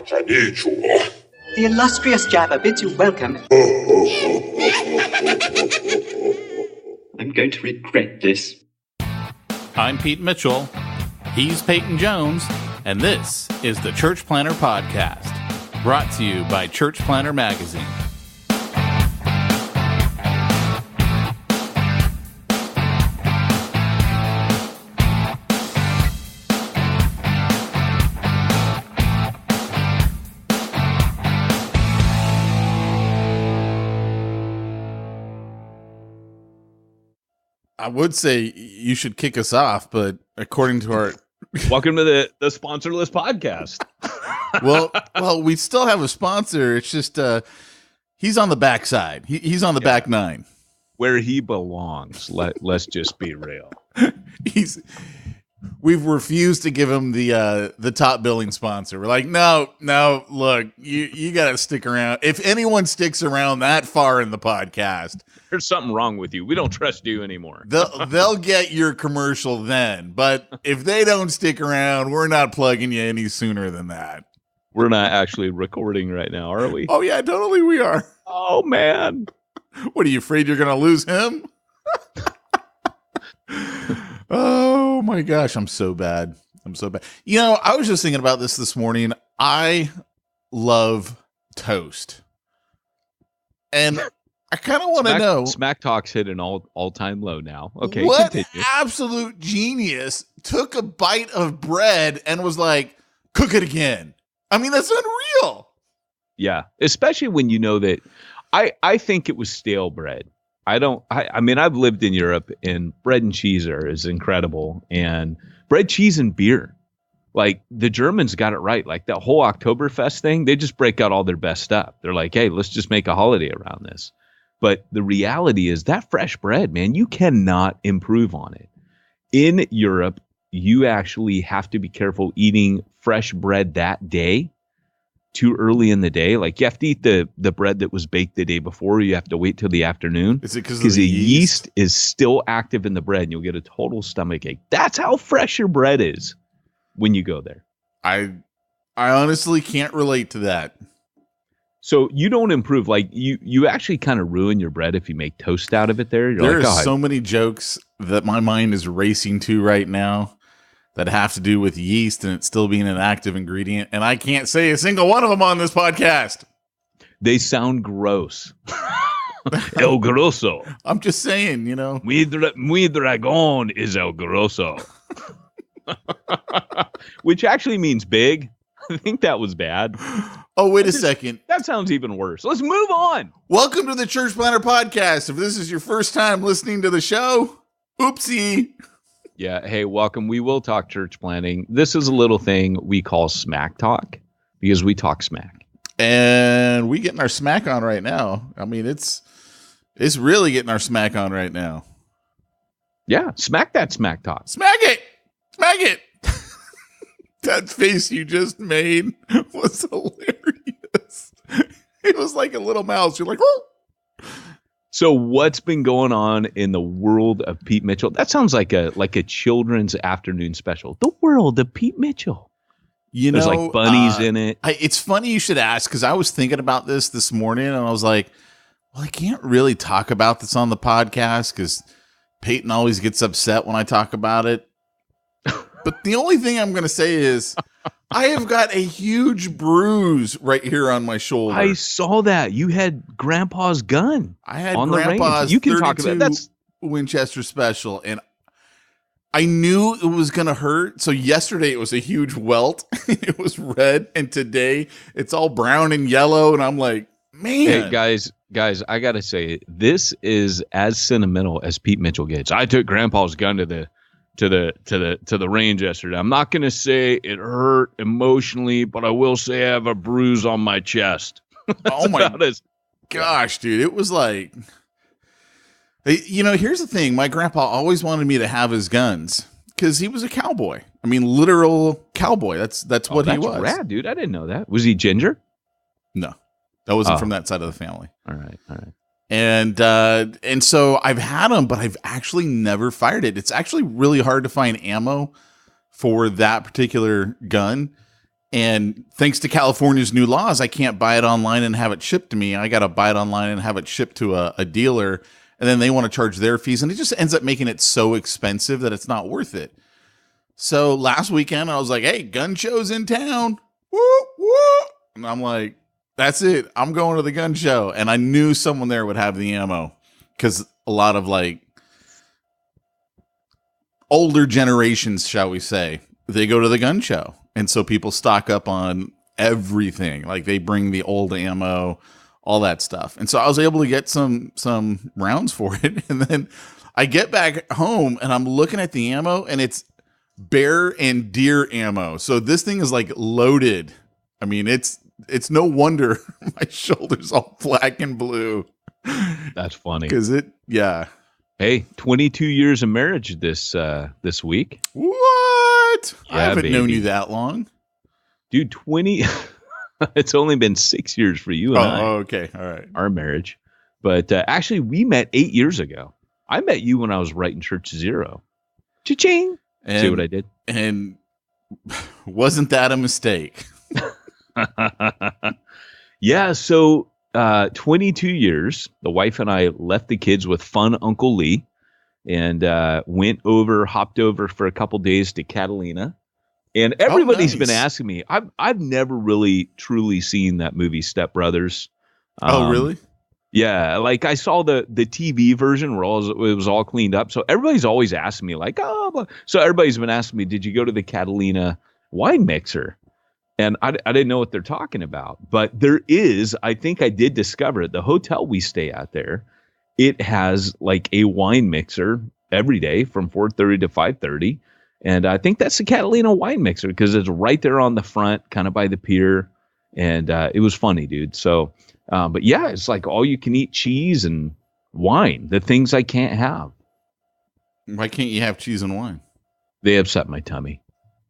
The illustrious Jabba bids you welcome. I'm going to regret this. I'm Pete Mitchell. He's Peyton Jones. And this is the Church Planter Podcast, brought to you by Church Planter Magazine. I would say you should kick us off, but according to our... Welcome to the sponsorless podcast. well, we still have a sponsor. It's just he's on the backside. He's on the back nine. Where he belongs. Let's just be real. We've refused to give him the top billing sponsor. We're like, no, look, you got to stick around. If anyone sticks around that far in the podcast, there's something wrong with you. We don't trust you anymore. They'll get your commercial then. But if they don't stick around, we're not plugging you any sooner than that. We're not actually recording right now, are we? Oh, yeah, totally we are. Oh, man. What, are you afraid you're going to lose him? Oh, my gosh, I'm so bad. You know, I was just thinking about this morning. I love toast. And I kind of want to know. Smack Talk's hit an all-time low now. Okay, what continue. Absolute genius took a bite of bread and was like, cook it again. I mean, that's unreal. Yeah, especially when you know that. I think it was stale bread. I mean, I've lived in Europe, and bread and cheese is incredible. And bread, cheese, and beer. Like, the Germans got it right. Like, that whole Oktoberfest thing, they just break out all their best stuff. They're like, hey, let's just make a holiday around this. But the reality is that fresh bread, man, you cannot improve on it. In Europe, you actually have to be careful eating fresh bread that day. Too early in the day. Like, you have to eat the bread that was baked the day before. You have to wait till the afternoon. Is it because the yeast is still active in the bread and you'll get a total stomach ache? That's how fresh your bread is when you go there. I honestly can't relate to that. So you don't improve. Like, you actually kind of ruin your bread if you make toast out of it there. There are so many jokes that my mind is racing to right now that have to do with yeast and it still being an active ingredient. And I can't say a single one of them on this podcast. They sound gross. El grosso. I'm just saying, you know. Mi dragón is el grosso. Which actually means big. I think that was bad. Oh, wait a second. That sounds even worse. Let's move on. Welcome to the Church Planter Podcast. If this is your first time listening to the show, oopsie. Yeah, hey, welcome. We will talk church planting. This is a little thing we call smack talk because we talk smack. And we getting our smack on right now. I mean, it's really getting our smack on right now. Yeah, smack that smack talk. Smack it. Smack it. That face you just made was hilarious. It was like a little mouse. You're like, oh. So what's been going on in the world of Pete Mitchell? That sounds like a children's afternoon special. The world of Pete Mitchell. You know, there's like bunnies in it. It's funny you should ask because I was thinking about this morning and I was like, well, I can't really talk about this on the podcast because Peyton always gets upset when I talk about it. But the only thing I'm going to say is I have got a huge bruise right here on my shoulder. I saw that. You had Grandpa's gun. I had on Grandpa's you can talk about that's Winchester Special, and I knew it was going to hurt. So yesterday it was a huge welt. It was red, and today it's all brown and yellow, and I'm like, man. Hey, guys, I got to say, this is as sentimental as Pete Mitchell gets. I took Grandpa's gun to the range yesterday. I'm not going to say it hurt emotionally, but I will say I have a bruise on my chest. Oh my gosh, dude. It was like, you know, here's the thing. My grandpa always wanted me to have his guns because he was a cowboy. I mean, literal cowboy. That's what he was. Rad, dude. I didn't know that. Was he ginger? No, that wasn't from that side of the family. All right. And so I've had them, but I've actually never fired it. It's actually really hard to find ammo for that particular gun. And thanks to California's new laws, I can't buy it online and have it shipped to me. I got to buy it online and have it shipped to a dealer. And then they want to charge their fees. And it just ends up making it so expensive that it's not worth it. So last weekend, I was like, hey, gun show's in town. Woo, woo. And I'm like, that's it. I'm going to the gun show. And I knew someone there would have the ammo because a lot of like older generations, shall we say, they go to the gun show. And so people stock up on everything. Like they bring the old ammo, all that stuff. And so I was able to get some rounds for it. And then I get back home and I'm looking at the ammo and it's bear and deer ammo. So this thing is like loaded. I mean, it's no wonder my shoulder's all black and blue. That's funny. Yeah. Hey, 22 years of marriage this week. What? Yeah, I haven't known baby. you that long. Dude, 20. It's only been 6 years for you and I. Oh, okay. All right. Our marriage. But actually, we met 8 years ago. I met you when I was writing Church Zero. Cha-ching. See what I did? And wasn't that a mistake? Yeah, so 22 years, the wife and I left the kids with fun Uncle Lee and hopped over for a couple days to Catalina. And everybody's been asking me, I've never really truly seen that movie Step Brothers. Oh, really? Yeah, like I saw the TV version where it was all cleaned up. So everybody's always asking me like, so everybody's been asking me, did you go to the Catalina wine mixer? And I didn't know what they're talking about. But there is, I think I did discover it. The hotel we stay at there, it has like a wine mixer every day from 4:30 to 5:30. And I think that's the Catalina wine mixer because it's right there on the front, kind of by the pier. And it was funny, dude. So, but yeah, it's like all you can eat cheese and wine, the things I can't have. Why can't you have cheese and wine? They upset my tummy.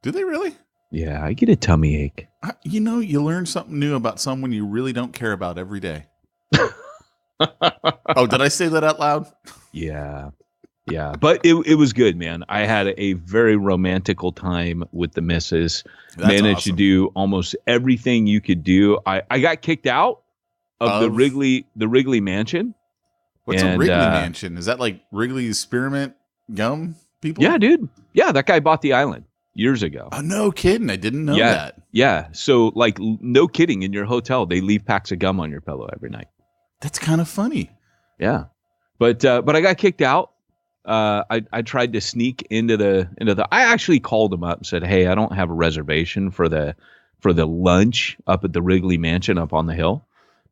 Do they really? Yeah, I get a tummy ache. You learn something new about someone you really don't care about every day. Oh, did I say that out loud? Yeah. Yeah, but it was good, man. I had a very romantical time with the missus. That's Managed awesome. to do almost everything you could do. I got kicked out of the Wrigley Mansion. What's a Wrigley Mansion? Is that like Wrigley's spearmint gum people? Yeah, dude. Yeah, that guy bought the island years ago. Oh, no kidding. I didn't know that. Yeah. So like, no kidding, in your hotel, they leave packs of gum on your pillow every night. That's kind of funny. Yeah. But I got kicked out. I tried to sneak into the I actually called them up and said, hey, I don't have a reservation for the lunch up at the Wrigley Mansion up on the hill,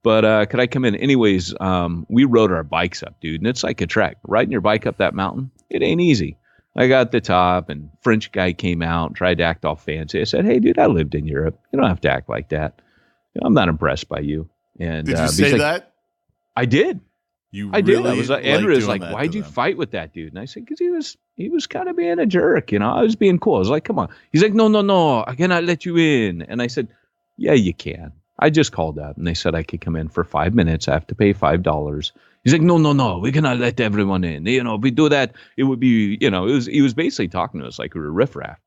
but could I come in? Anyways, we rode our bikes up, dude, and it's like a trek. Riding your bike up that mountain, it ain't easy. I got to the top and French guy came out and tried to act all fancy. I said, hey, dude, I lived in Europe. You don't have to act like that. I'm not impressed by you. And did you say that? I did. I did. I was like, Andrew was like, that why'd to you them? fight with that dude? And I said, because he was kind of being a jerk. I was being cool. I was like, come on. He's like, no, I cannot let you in. And I said, yeah, you can. I just called up and they said I could come in for 5 minutes. I have to pay $5. He's like, no, we cannot let everyone in. If we do that, it would be, he was basically talking to us like we were riffraff.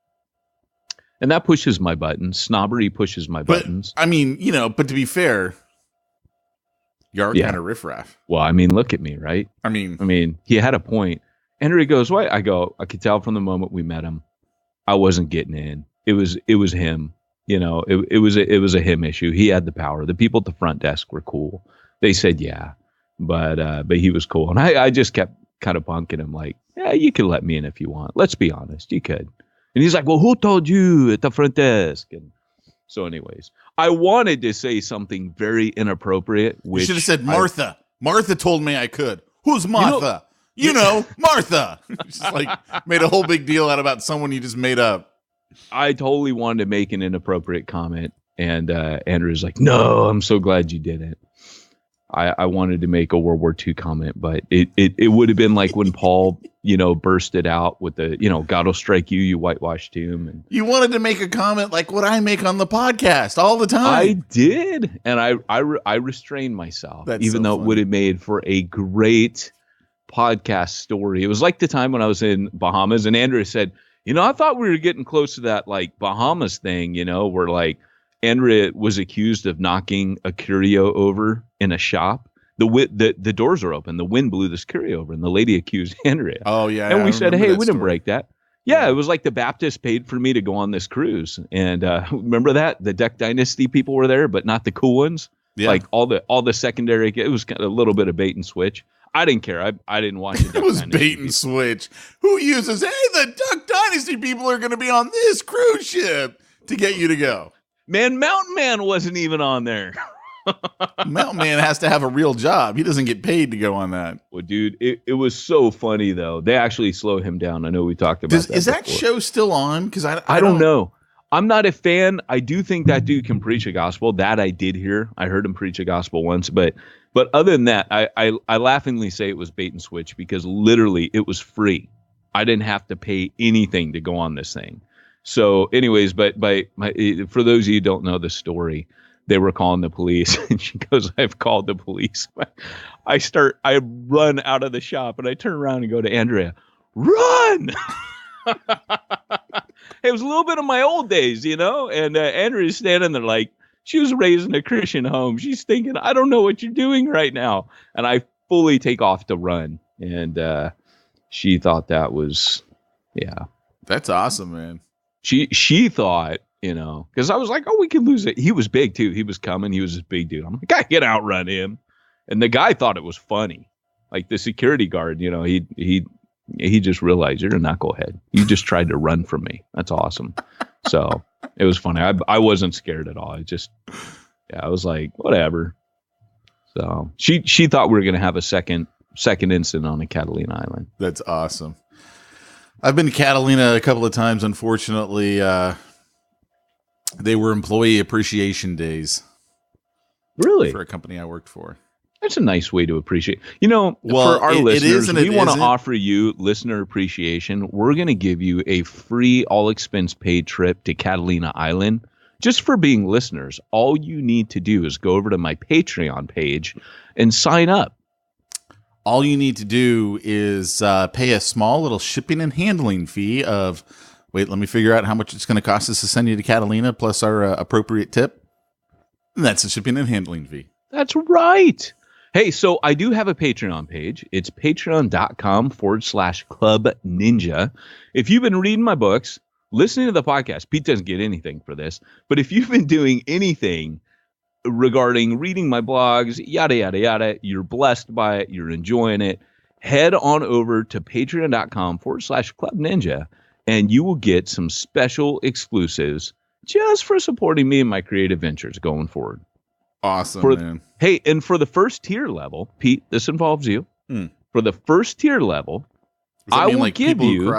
And that pushes my buttons. Snobbery pushes my buttons. I mean, but to be fair, you are kind of riffraff. Well, I mean, look at me, right? I mean, he had a point. Henry goes, "What?" I go, "I could tell from the moment we met him, I wasn't getting in. It was him. It was a him issue. He had the power. The people at the front desk were cool. They said, yeah, but he was cool. And I just kept kind of punking him like, yeah, you can let me in if you want. Let's be honest, you could. And he's like, well, who told you at the front desk? And so, anyways, I wanted to say something very inappropriate. Which you should have said Martha. Martha told me I could. Who's Martha? Martha. Just like made a whole big deal out about someone you just made up. I totally wanted to make an inappropriate comment, and Andrew's like, "No, I'm so glad you didn't." I wanted to make a World War II comment, but it would have been like when Paul, bursted out with the, God will strike you, you whitewashed tomb. And you wanted to make a comment like what I make on the podcast all the time. I did, and I restrained myself, even though it would have made for a great podcast story. It was like the time when I was in Bahamas, and Andrew said, I thought we were getting close to that like Bahamas thing, where like Andrea was accused of knocking a curio over in a shop. The doors are open. The wind blew this curio over, and the lady accused Andrea. Oh yeah, and we said, "Hey, we didn't story. break that." Yeah, it was like the Baptist paid for me to go on this cruise, and remember that the Duck Dynasty people were there, but not the cool ones. Yeah. Like all the secondary. It was kind of a little bit of bait and switch. I didn't care. I didn't watch the Duck It was Dynasty bait and switch. Who uses? Hey, the Duck Dynasty people are going to be on this cruise ship to get you to go. Man, Mountain Man wasn't even on there. Mountain Man has to have a real job. He doesn't get paid to go on that. Well, dude, it was so funny though. They actually slowed him down. I know we talked about that. Is that before. show still on? Because I don't know. I'm not a fan. I do think that dude can preach a gospel. That I did hear. I heard him preach a gospel once, but other than that, I laughingly say it was bait and switch because literally it was free. I didn't have to pay anything to go on this thing. So, anyways, but for those of you who don't know the story, they were calling the police, and she goes, "I've called the police." I run out of the shop, and I turn around and go to Andrea, "Run!" It was a little bit of my old days, you know, and Andrea's standing there like she was raised in a Christian home. She's thinking, "I don't know what you're doing right now," and I fully take off to run, and she thought that was, yeah, that's awesome, man. She thought. You know, because I was like, "Oh, we could lose it." He was big too. He was coming. He was this big dude. I'm like, "I can outrun him," and the guy thought it was funny. Like the security guard, you know, he just realized you're a knucklehead. You just tried to run from me. That's awesome. So it was funny. I wasn't scared at all. I was like, whatever. So she thought we were gonna have a second incident on the Catalina Island. That's awesome. I've been to Catalina a couple of times. Unfortunately, they were employee appreciation days. Really? For a company I worked for. That's a nice way to appreciate. You know, for our listeners, we want to offer you listener appreciation. We're going to give you a free all expense paid trip to Catalina Island just for being listeners. All you need to do is go over to my Patreon page and sign up. All you need to do is pay a small little shipping and handling fee of... Wait, let me figure out how much it's going to cost us to send you to Catalina plus our appropriate tip. And that's the shipping and handling fee. That's right. Hey, so I do have a Patreon page. It's patreon.com/Club Ninja. If you've been reading my books, listening to the podcast, Pete doesn't get anything for this. But if you've been doing anything regarding reading my blogs, yada, yada, yada, you're blessed by it, you're enjoying it, head on over to patreon.com/Club Ninja. And you will get some special exclusives just for supporting me and my creative ventures going forward. Awesome, man. Hey, and for the first tier level, Pete, this involves you. For the first tier level, I will give you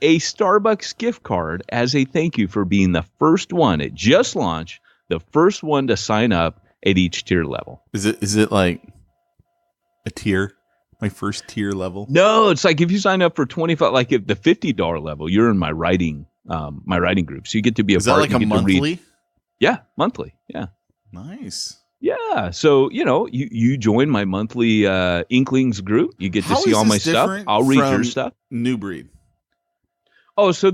a Starbucks gift card as a thank you for being the first one. It just launched, the first one to sign up at each tier level. Is it like a tier? My first tier level? No, it's like if you sign up for 25, like at the $50 level, you're in my writing group. So you get to be a part. Is that like a monthly? Yeah, monthly. Yeah. Nice. Yeah. So, you know, you join my monthly Inklings group. You get to see all my stuff. I'll read your stuff. New Breed. Oh, so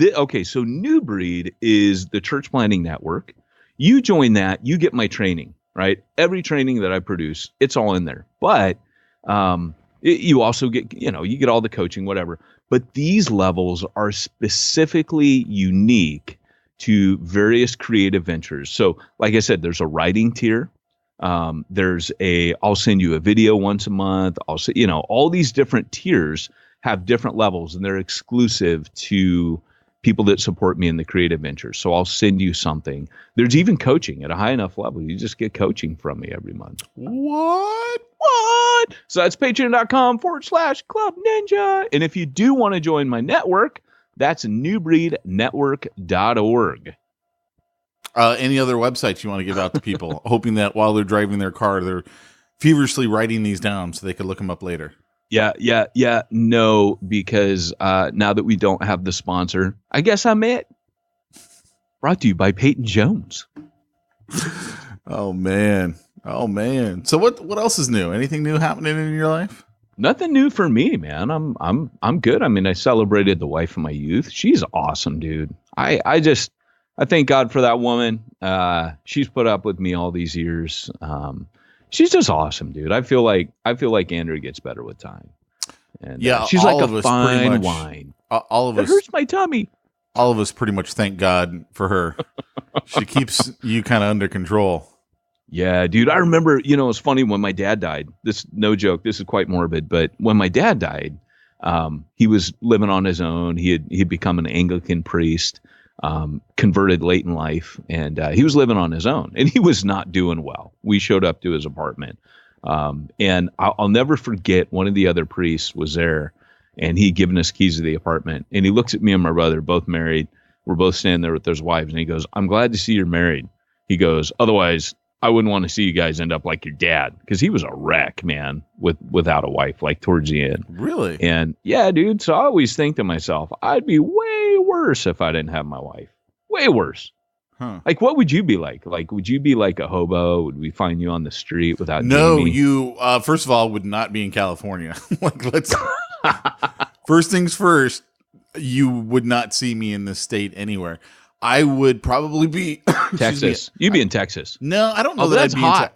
okay. So New Breed is the church planting network. You join that, you get my training, right? Every training that I produce, it's all in there. But you also get, you get all the coaching, whatever. But these levels are specifically unique to various creative ventures. So like I said, there's a writing tier. I'll send you a video once a month. All these different tiers have different levels and they're exclusive to people that support me in the creative ventures. So I'll send you something. There's even coaching at a high enough level. You just get coaching from me every month. What? So that's patreon.com/Club Ninja. And if you do want to join my network, that's newbreednetwork.org. Any other websites you want to give out to people, hoping that while they're driving their car, they're feverishly writing these down so they can look them up later? Yeah. No, because now that we don't have the sponsor, I guess I'm it. Brought to you by Peyton Jones. Oh man. So what else is new? Anything new happening in your life? Nothing new for me, man. I'm good. I mean, I celebrated the wife of my youth. She's awesome, dude. I I thank God for that woman. She's put up with me all these years. She's just awesome, dude. I feel like Andrea gets better with time. And she's like a fine wine. All of us. It hurts my tummy. All of us pretty much thank God for her. She keeps you kind of under control. Yeah, dude. I remember, it was funny when my dad died. No joke. This is quite morbid, but when my dad died, he was living on his own. He'd become an Anglican priest, converted late in life, and he was living on his own, and he was not doing well. We showed up to his apartment, and I'll never forget. One of the other priests was there, and he'd given us keys to the apartment, and he looks at me and my brother, both married. We're both standing there with those wives, and he goes, "I'm glad to see you're married." He goes, "Otherwise, I wouldn't want to see you guys end up like your dad," because he was a wreck, man, without a wife, like towards the end. Really? And yeah, dude. So I always think to myself, I'd be way worse if I didn't have my wife. Way worse. Huh. Like, what would you be like? Like, would you be like a hobo? Would we find you on the street without? No, Jamie? you. First of all, would not be in California. Let's. First things first. You would not see me in this state anywhere. I would probably be Texas. You'd be in Texas. No, I don't know that that's I'd be hot.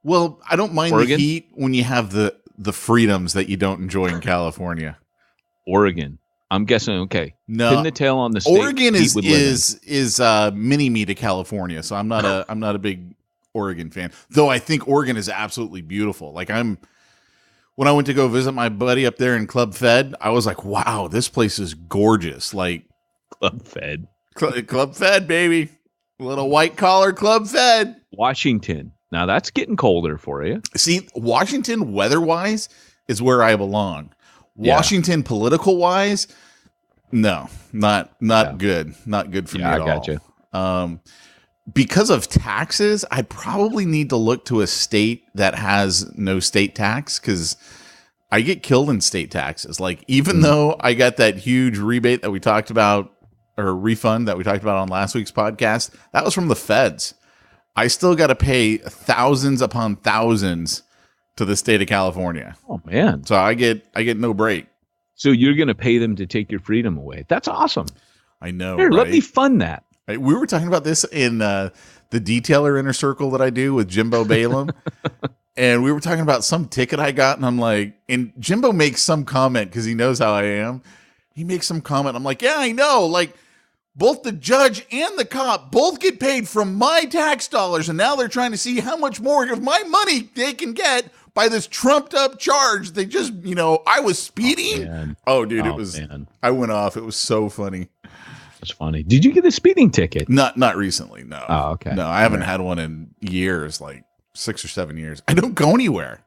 Well, I don't mind Oregon? the heat when you have the freedoms that you don't enjoy in California. Oregon. I'm guessing. Okay. No, Pin the tail on the state. Oregon is mini me to California, so I'm not a big Oregon fan. Though I think Oregon is absolutely beautiful. Like when I went to go visit my buddy up there in Club Fed, I was like, wow, this place is gorgeous. Like Club Fed. Club Fed, baby. Little white collar Club Fed. Washington. Now that's getting colder for you. See, Washington weather-wise is where I belong. Yeah. Washington political-wise, no, not good. Not good for me at all. I gotcha. Because of taxes, I probably need to look to a state that has no state tax because I get killed in state taxes. Like, even though I got that huge rebate that we talked about, or refund that we talked about on last week's podcast, that was from the feds. I still got to pay thousands upon thousands to the state of California. Oh man! So I get no break. So you're going to pay them to take your freedom away? That's awesome. I know. Here, right? let me fund that. Right? We were talking about this in the detailer inner circle that I do with Jimbo Balaam. And we were talking about some ticket I got, and I'm like, and Jimbo makes some comment because he knows how I am. He makes some comment. I'm like, yeah, I know. Like, both the judge and the cop both get paid from my tax dollars, and now they're trying to see how much more of my money they can get by this trumped up charge. They just, I was speeding. Oh, dude, it was. Man. I went off. It was so funny. That's funny. Did you get a speeding ticket? Not recently. No. Oh, okay. No, I haven't had one in years, like 6 or 7 years. I don't go anywhere.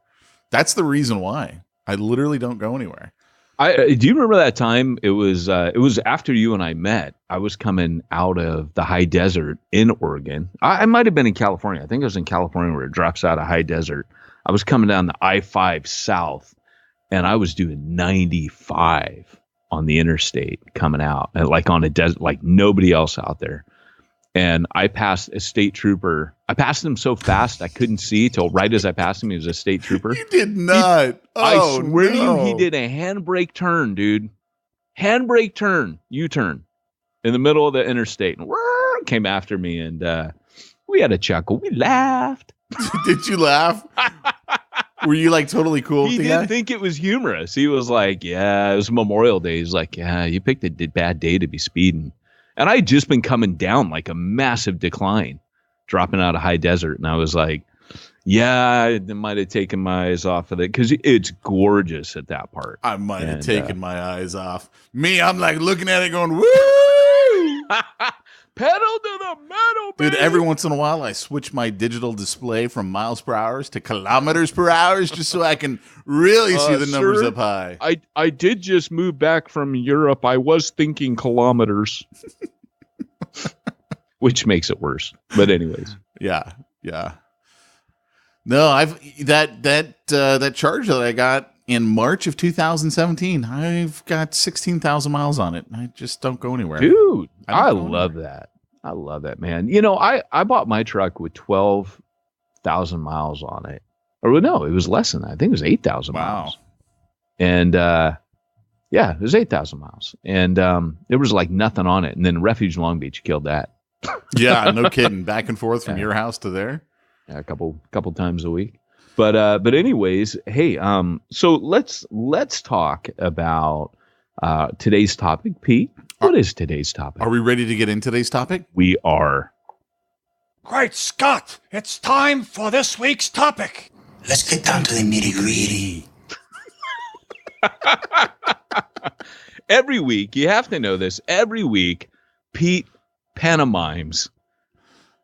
That's the reason why. I literally don't go anywhere. Do you remember that time? It was after you and I met. I was coming out of the high desert in Oregon. I might have been in California. I think I was in California where it drops out of high desert. I was coming down the I-5 south, and I was doing 95 on the interstate coming out, and like on a desert, like nobody else out there. And I passed a state trooper. I passed him so fast I couldn't see till right as I passed him. He was a state trooper. You did not. I swear to you, he did a handbrake turn, dude. Handbrake turn, U-turn in the middle of the interstate, and came after me. And we had a chuckle. We laughed. Did you laugh? Were you like totally cool? He didn't think it was humorous. He was like, "Yeah, it was Memorial Day." He's like, "Yeah, you picked a bad day to be speeding." And I had just been coming down like a massive decline, dropping out of high desert. And I was like, yeah, I might have taken my eyes off of it because it's gorgeous at that part. I might have taken my eyes off. Me, I'm like looking at it going, woo! Pedal to the metal, baby. Dude, every once in a while, I switch my digital display from miles per hour to kilometers per hour just so I can really see the numbers up high. I did just move back from Europe. I was thinking kilometers, which makes it worse. But anyways. Yeah. No, that charge that I got in March of 2017, I've got 16,000 miles on it. I just don't go anywhere. Dude, I love that. I love that, man. I bought my truck with 12,000 miles on it. Or no, it was less than that. I think it was 8,000 miles. And it was 8,000 miles. And there was like nothing on it. And then Refuge Long Beach killed that. Yeah, no kidding. Back and forth from your house to there. Yeah, a couple times a week. But anyways, hey, so let's talk about today's topic. Pete, what is today's topic? Are we ready to get into today's topic? We are. Great Scott! It's time for this week's topic. Let's get down to the nitty-gritty. Every week, you have to know this. Every week, Pete pantomimes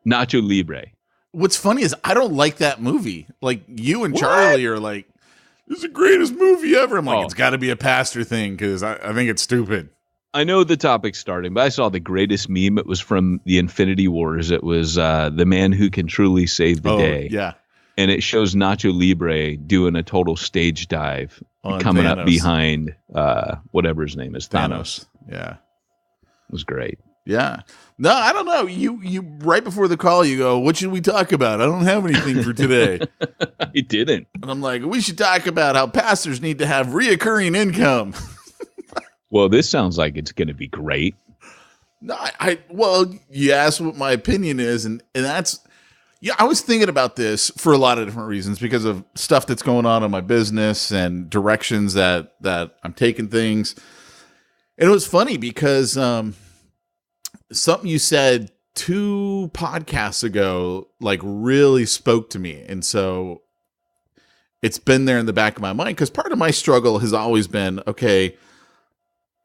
Nacho Libre. What's funny is I don't like that movie. Like, you and Charlie are like, this is the greatest movie ever. I'm like, it's got to be a pastor thing because I think it's stupid. I know the topic's starting, but I saw the greatest meme. It was from the Infinity Wars. It was the man who can truly save the day. Yeah. And it shows Nacho Libre doing a total stage dive, coming up behind whatever his name is, Thanos. Yeah. It was great. Yeah. No, I don't know. You right before the call, you go, what should we talk about? I don't have anything for today. I didn't. And I'm like, we should talk about how pastors need to have reoccurring income. Well, this sounds like it's going to be great. No, well, you asked what my opinion is, and that's, yeah, I was thinking about this for a lot of different reasons because of stuff that's going on in my business and directions that I'm taking things. And it was funny because something you said 2 podcasts ago, like, really spoke to me. And so it's been there in the back of my mind because part of my struggle has always been, okay,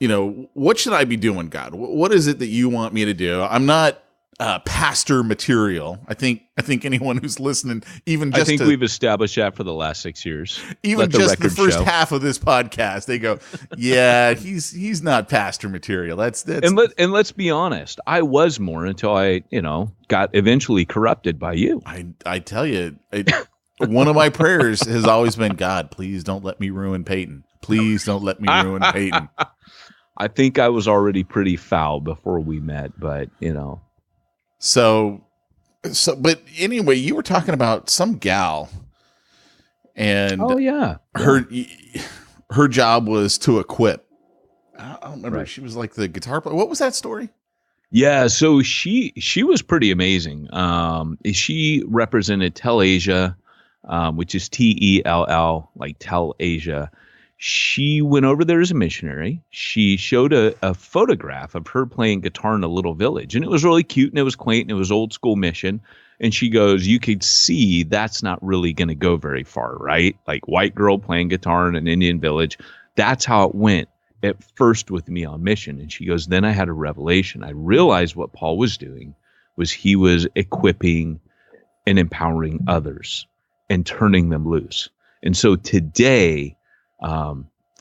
you know, what should I be doing, God? What is it that you want me to do? I'm not pastor material. I think anyone who's listening, even just I think we've established that for the last 6 years. Even just the first half of this podcast, they go, yeah, he's not pastor material. That's and let's be honest. I was more until I, got eventually corrupted by you. I tell you, one of my prayers has always been, God, please don't let me ruin Peyton. Please don't let me ruin Peyton. I think I was already pretty foul before we met, but So, but anyway, you were talking about some gal, and her job was to equip. I don't remember. Right. She was like the guitar player. What was that story? Yeah, so she was pretty amazing. She represented Tel Asia, which is Tell, like Tel Asia. She went over there as a missionary. She showed a photograph of her playing guitar in a little village. And it was really cute and it was quaint and it was old school mission. And she goes, you could see that's not really going to go very far, right? Like white girl playing guitar in an Indian village. That's how it went at first with me on mission. And she goes, then I had a revelation. I realized what Paul was doing was he was equipping and empowering others and turning them loose. And so today,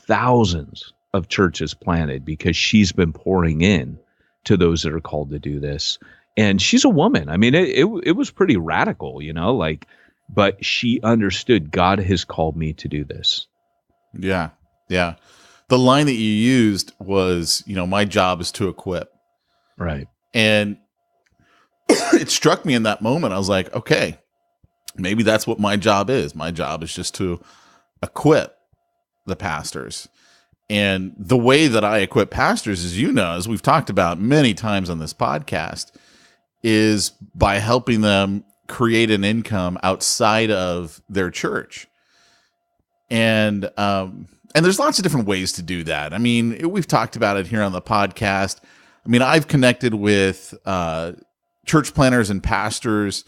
thousands of churches planted because she's been pouring in to those that are called to do this. And she's a woman. I mean, it was pretty radical, but she understood God has called me to do this. Yeah. Yeah. The line that you used was, my job is to equip. Right. And it struck me in that moment. I was like, okay, maybe that's what my job is. My job is just to equip the pastors. And the way that I equip pastors, as we've talked about many times on this podcast, is by helping them create an income outside of their church. And there's lots of different ways to do that. I mean, we've talked about it here on the podcast. I mean, I've connected with church planners and pastors.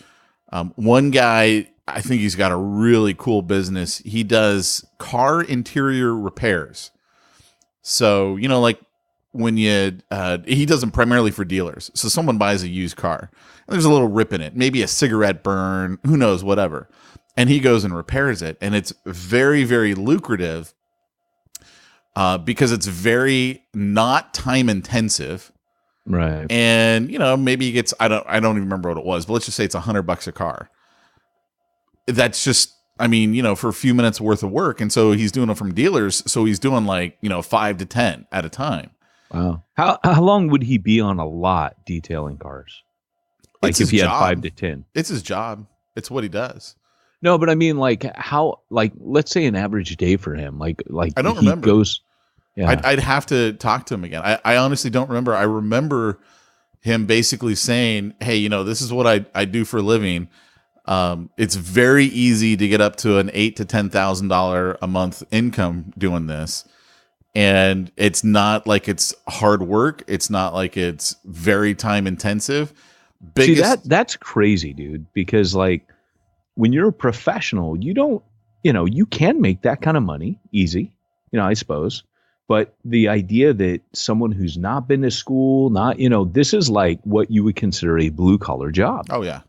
One guy, I think he's got a really cool business. He does car interior repairs. So, like when he does them primarily for dealers. So someone buys a used car and there's a little rip in it, maybe a cigarette burn, who knows, whatever. And he goes and repairs it. And it's very, very lucrative because it's very not time intensive. Right. And, maybe he gets, I don't even remember what it was, but let's just say it's $100 a car. That's just, for a few minutes worth of work. And so he's doing it from dealers. So he's doing 5 to 10 at a time. Wow. How long would he be on a lot detailing cars? Like it's if he had job. 5 to 10? It's his job. It's what he does. No, but I mean, let's say an average day for him. Like I don't he remember. Goes, yeah. I'd have to talk to him again. I honestly don't remember. I remember him basically saying, hey, this is what I do for a living. It's very easy to get up to an $8,000 to $10,000 a month income doing this. And it's not like it's hard work. It's not like it's very time intensive. See, that's crazy, dude, because like when you're a professional, you don't, you can make that kind of money easy, I suppose. But the idea that someone who's not been to school, this is like what you would consider a blue collar job. Oh, yeah.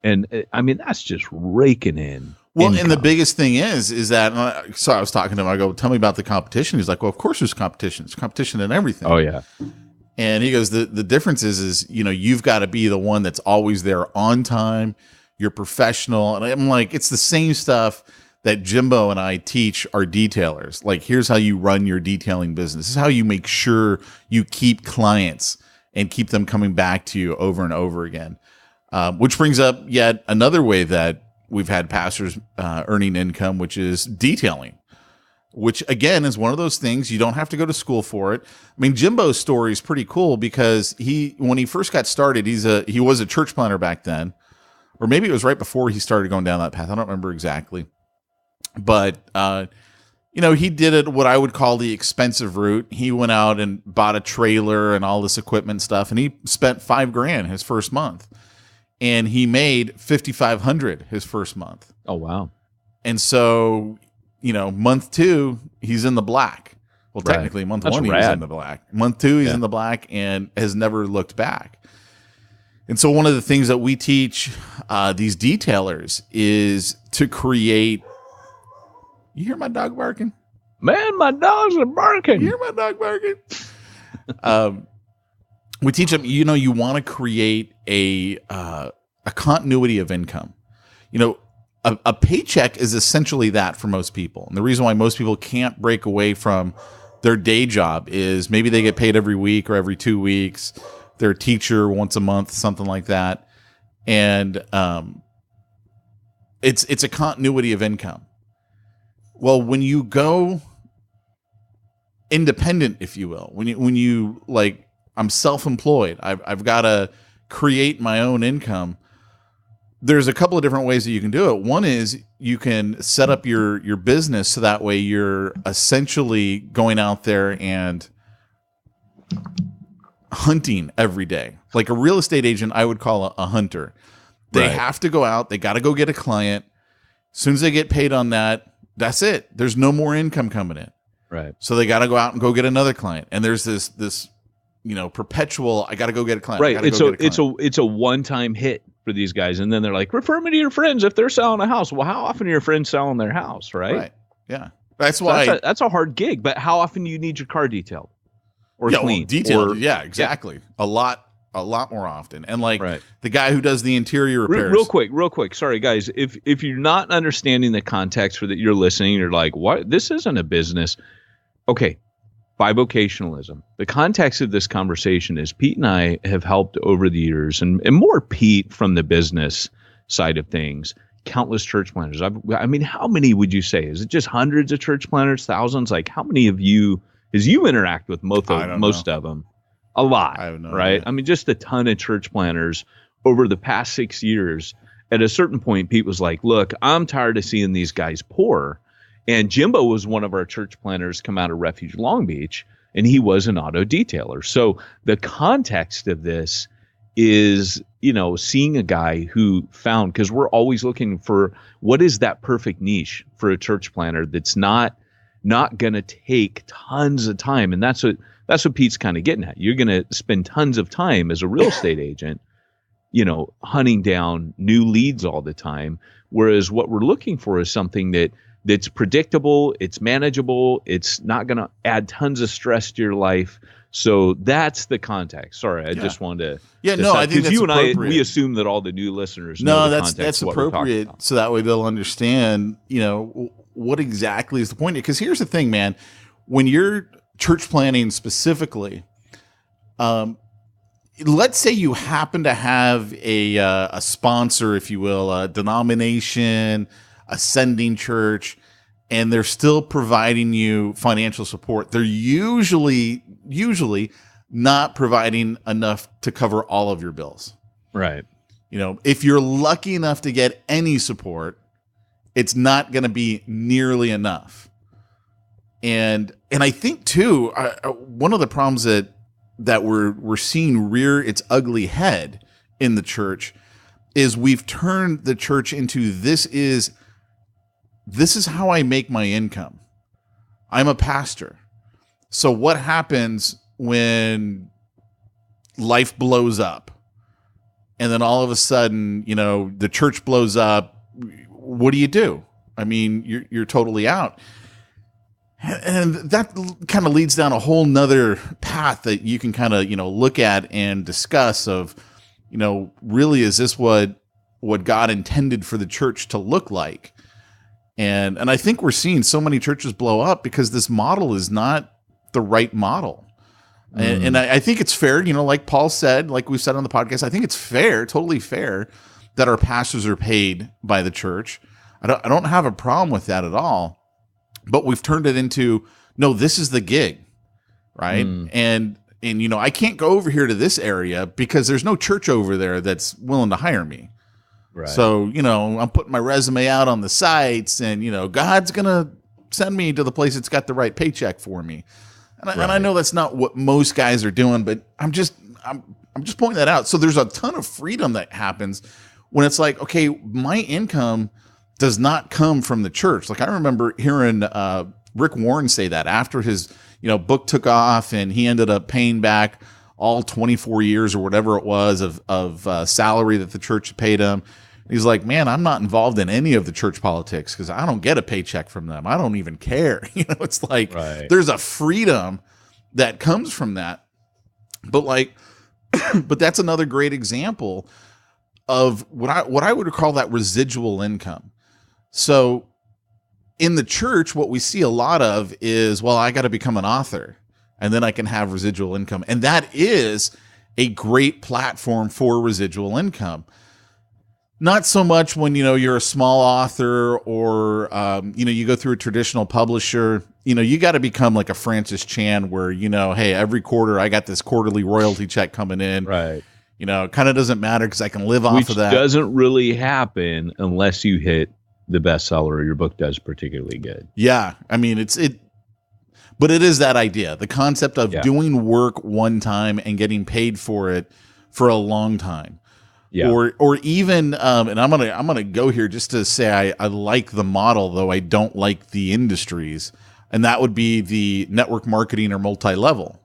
And I mean, that's just raking in. Well, income. And the biggest thing is that, so I was talking to him, I go, tell me about the competition. He's like, well, of course there's competition. There's competition in everything. Oh, yeah. And he goes, the difference is, you've got to be the one that's always there on time. You're professional. And I'm like, it's the same stuff that Jimbo and I teach our detailers. Like, here's how you run your detailing business. This is how you make sure you keep clients and keep them coming back to you over and over again. Which brings up yet another way that we've had pastors earning income, which is detailing, which again is one of those things you don't have to go to school for it. I mean, Jimbo's story is pretty cool because when he first got started, he was a church planner back then, or maybe it was right before he started going down that path. I don't remember exactly, but he did it what I would call the expensive route. He went out and bought a trailer and all this equipment stuff, and he spent $5,000 his first month. And he made $5,500 his first month. Oh, wow. And so, month 2, he's in the black. Well, technically, month 1, he was in the black. Month 2, he's in the black and has never looked back. And so one of the things that we teach these detailers is to create. You hear my dog barking? Man, my dogs are barking. You hear my dog barking? We teach them, you want to create a continuity of income. A paycheck is essentially that for most people. And the reason why most people can't break away from their day job is maybe they get paid every week or every 2 weeks. They're a teacher once a month, something like that. And it's a continuity of income. Well, when you go independent, if you will, when you like, I'm self-employed. I've got to create my own income. There's a couple of different ways that you can do it. One is you can set up your business so that way you're essentially going out there and hunting every day. Like a real estate agent, I would call a hunter. They have to go out. They got to go get a client. As soon as they get paid on that, that's it. There's no more income coming in. Right. So they got to go out and go get another client. And there's this perpetual, I got to go get a client. Right. It's a one-time hit for these guys. And then they're like, refer me to your friends if they're selling a house. Well, how often are your friends selling their house? Right. Yeah. That's why that's a hard gig, but how often do you need your car detailed or cleaned? Detailed. Yeah, exactly. Yeah. A lot more often. And the guy who does the interior repairs. Real quick. Sorry, guys. If you're not understanding the context for that you're listening, you're like, what? This isn't a business. Okay. Bivocationalism. The context of this conversation is Pete and I have helped over the years, and more Pete from the business side of things, countless church planners. I mean, how many would you say? Is it just hundreds of church planners, thousands? Like, how many of you, as you interact with most of them? A lot, I have no right? idea. I mean, just a ton of church planners over the past 6 years. At a certain point, Pete was like, look, I'm tired of seeing these guys poor. And Jimbo was one of our church planners come out of Refuge Long Beach, and he was an auto detailer. So the context of this is, seeing a guy who found, because we're always looking for what is that perfect niche for a church planner that's not going to take tons of time. And that's what Pete's kind of getting at. You're going to spend tons of time as a real estate agent, hunting down new leads all the time. Whereas what we're looking for is something that's predictable, it's manageable, it's not going to add tons of stress to your life. So that's the context. Sorry, I just wanted to. Yeah, no, I think that's you and appropriate. we assume that all the new listeners know the context that's of what we're talking appropriate, about. so that way they'll understand, what exactly is the point. Because here's the thing, man, when you're church planning specifically, let's say you happen to have a sponsor, if you will, a denomination, ascending church, and they're still providing you financial support. They're usually not providing enough to cover all of your bills. Right. You know, if you're lucky enough to get any support, it's not going to be nearly enough. And I think too, one of the problems that we're seeing rear its ugly head in the church is we've turned the church into this is how I make my income. I'm a pastor. So what happens when life blows up and then all of a sudden, you know, the church blows up? What do? I mean, you're totally out. And that kind of leads down a whole nother path that you can kind of, you know, look at and discuss of, you know, really, is this what God intended for the church to look like? And I think we're seeing so many churches blow up because this model is not the right model. And I think it's fair, you know, like Paul said, like we've said on the podcast, I think it's fair, totally fair, that our pastors are paid by the church. I don't have a problem with that at all. But we've turned it into, no, this is the gig, right? And you know, I can't go over here to this area because there's no church over there that's willing to hire me. Right. So, you know, I'm putting my resume out on the sites and, you know, God's going to send me to the place that's got the right paycheck for me. And I know that's not what most guys are doing, but I'm just pointing that out. So there's a ton of freedom that happens when it's like, okay, my income does not come from the church. Like I remember hearing Rick Warren say that after his, you know, book took off and he ended up paying back all 24 years or whatever it was of salary that the church paid him. He's like, man, I'm not involved in any of the church politics because I don't get a paycheck from them. I don't even care. You know, it's like there's a freedom that comes from that. But like, but that's another great example of what I would call that residual income. So in the church, what we see a lot of is, well, I got to become an author and then I can have residual income. And that is a great platform for residual income. Not so much when, you know, you're a small author or, you know, you go through a traditional publisher. You know, you got to become like a Francis Chan where, you know, hey, every quarter I got this quarterly royalty check coming in. Right. You know, it kind of doesn't matter because I can live off of that. Which doesn't really happen unless you hit the bestseller or your book does particularly good. Yeah. I mean, but it is that idea, the concept of doing work one time and getting paid for it for a long time. Yeah. Or even, and I'm gonna go here just to say I like the model, though I don't like the industries, and that would be the network marketing or multi-level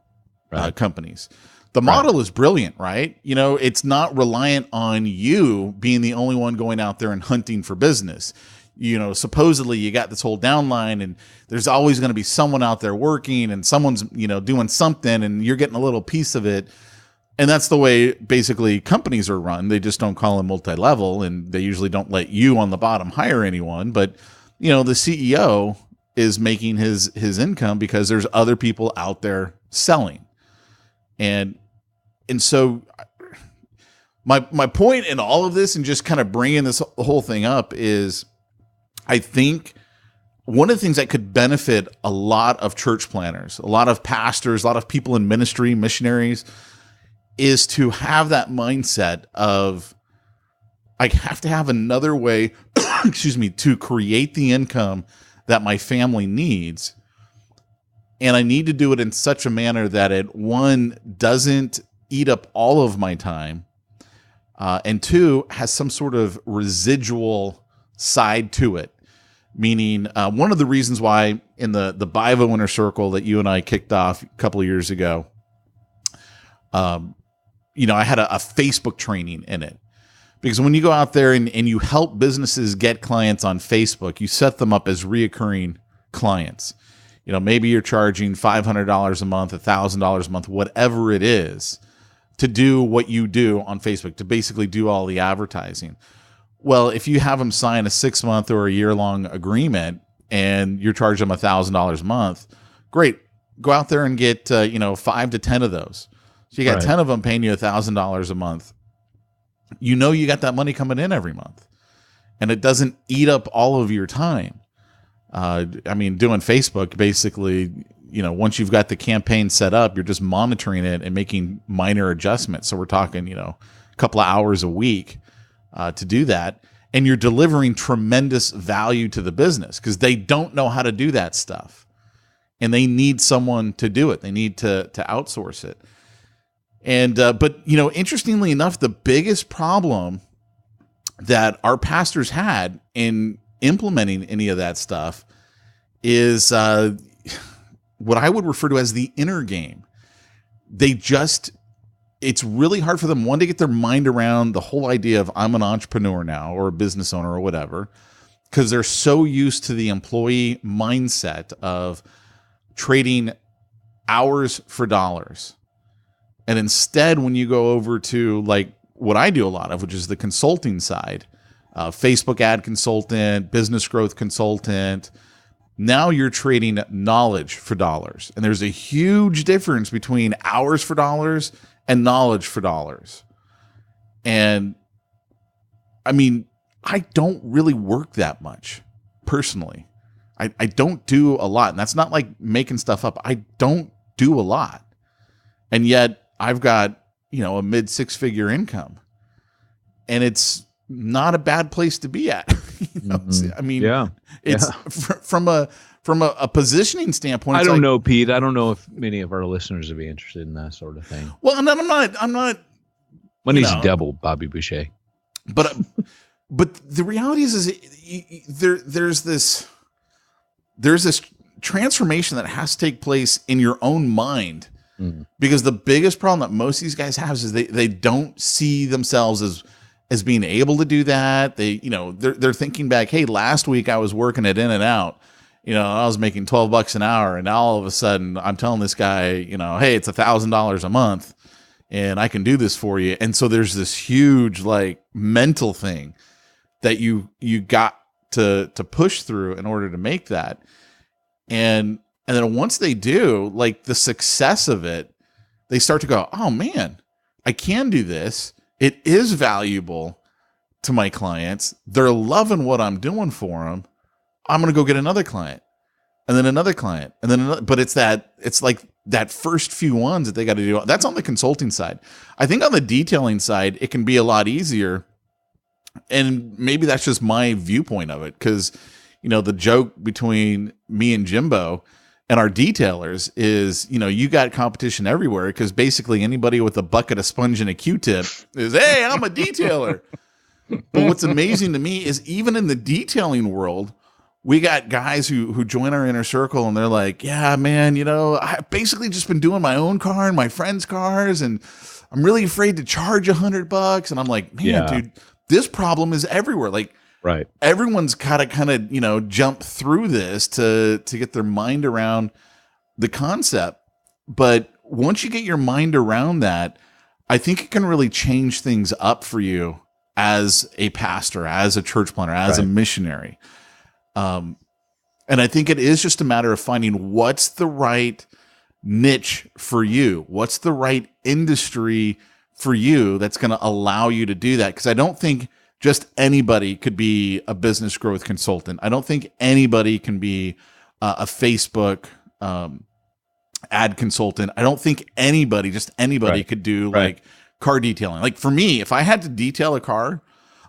companies. The model is brilliant, right? You know, it's not reliant on you being the only one going out there and hunting for business. You know, supposedly you got this whole downline and there's always going to be someone out there working and someone's, you know, doing something and you're getting a little piece of it. And that's the way basically companies are run. They just don't call them multi-level and they usually don't let you on the bottom hire anyone. But, you know, the CEO is making his income because there's other people out there selling. And so my point in all of this and just kind of bringing this whole thing up is I think one of the things that could benefit a lot of church planners, a lot of pastors, a lot of people in ministry, missionaries, is to have that mindset of I have to have another way, to create the income that my family needs. And I need to do it in such a manner that it, one, doesn't eat up all of my time, and two, has some sort of residual side to it. Meaning, one of the reasons why in the Bivo Inner Circle that you and I kicked off a couple of years ago, you know, I had a Facebook training in it. Because when you go out there and you help businesses get clients on Facebook, you set them up as reoccurring clients. You know, maybe you're charging $500 a month, $1,000 a month, whatever it is, to do what you do on Facebook, to basically do all the advertising. Well, if you have them sign a 6-month or a year-long agreement and you're charging them $1,000 a month, great. Go out there and get, 5 to 10 of those. So you got 10 of them paying you $1,000 a month. You know you got that money coming in every month. And it doesn't eat up all of your time. I mean, doing Facebook, basically, once you've got the campaign set up, you're just monitoring it and making minor adjustments. So we're talking, a couple of hours a week to do that. And you're delivering tremendous value to the business because they don't know how to do that stuff. And they need someone to do it. They need to outsource it. And, but interestingly enough, the biggest problem that our pastors had in implementing any of that stuff is what I would refer to as the inner game. It's really hard for them, one, to get their mind around the whole idea of I'm an entrepreneur now or a business owner or whatever, because they're so used to the employee mindset of trading hours for dollars. And instead, when you go over to like what I do a lot of, which is the consulting side, Facebook ad consultant, business growth consultant, now you're trading knowledge for dollars. And there's a huge difference between hours for dollars and knowledge for dollars. And I mean, I don't really work that much personally. I don't do a lot. And that's not like making stuff up. I don't do a lot. And yet I've got, a mid 6-figure income. And it's not a bad place to be at. I mean, it's from a positioning standpoint. I don't know, Pete. I don't know if many of our listeners would be interested in that sort of thing. Well, and I'm not. Money's a devil, Bobby Boucher. But the reality is there's this transformation that has to take place in your own mind, because the biggest problem that most of these guys have is they don't see themselves as being able to do that. They're thinking back, hey, last week I was working at In-N-Out. I was making $12 an hour, and now all of a sudden I'm telling this guy, hey, it's $1,000 a month, and I can do this for you. And so there's this huge like mental thing that you got to push through in order to make that. And then once they do, like the success of it, they start to go, oh man, I can do this. It is valuable to my clients. They're loving what I'm doing for them. I'm going to go get another client, and then another client, and then another. But it's like that first few ones that they got to do. That's on the consulting side. I think on the detailing side, it can be a lot easier. And maybe that's just my viewpoint of it. Cause the joke between me and Jimbo and our detailers is, you got competition everywhere. Because basically anybody with a bucket of sponge and a Q-tip is, hey, I'm a detailer. But what's amazing to me is even in the detailing world, we got guys who join our inner circle and they're like, yeah, man, I've basically just been doing my own car and my friends' cars, and I'm really afraid to charge $100. And I'm like, man, dude, this problem is everywhere. Like, right. Everyone's got to kind of, jump through this to get their mind around the concept. But once you get your mind around that, I think it can really change things up for you as a pastor, as a church planner, as a missionary. And I think it is just a matter of finding what's the right niche for you. What's the right industry for you that's going to allow you to do that? Because I don't think just anybody could be a business growth consultant. I don't think anybody can be a Facebook ad consultant. I don't think anybody could do like car detailing. Like for me, if I had to detail a car,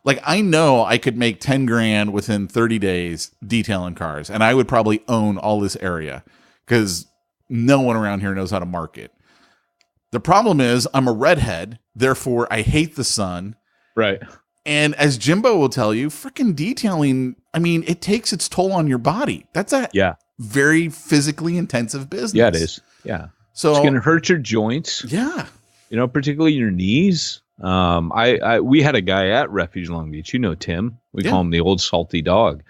like I know I could make 10 grand within 30 days detailing cars, and I would probably own all this area because no one around here knows how to market. The problem is I'm a redhead, therefore I hate the sun. Right. And as Jimbo will tell you, freaking detailing, I mean, it takes its toll on your body. That's a very physically intensive business. Yeah, it is. Yeah. So it's going to hurt your joints. Yeah. Particularly your knees. We had a guy at Refuge Long Beach, Tim, we call him the old salty dog.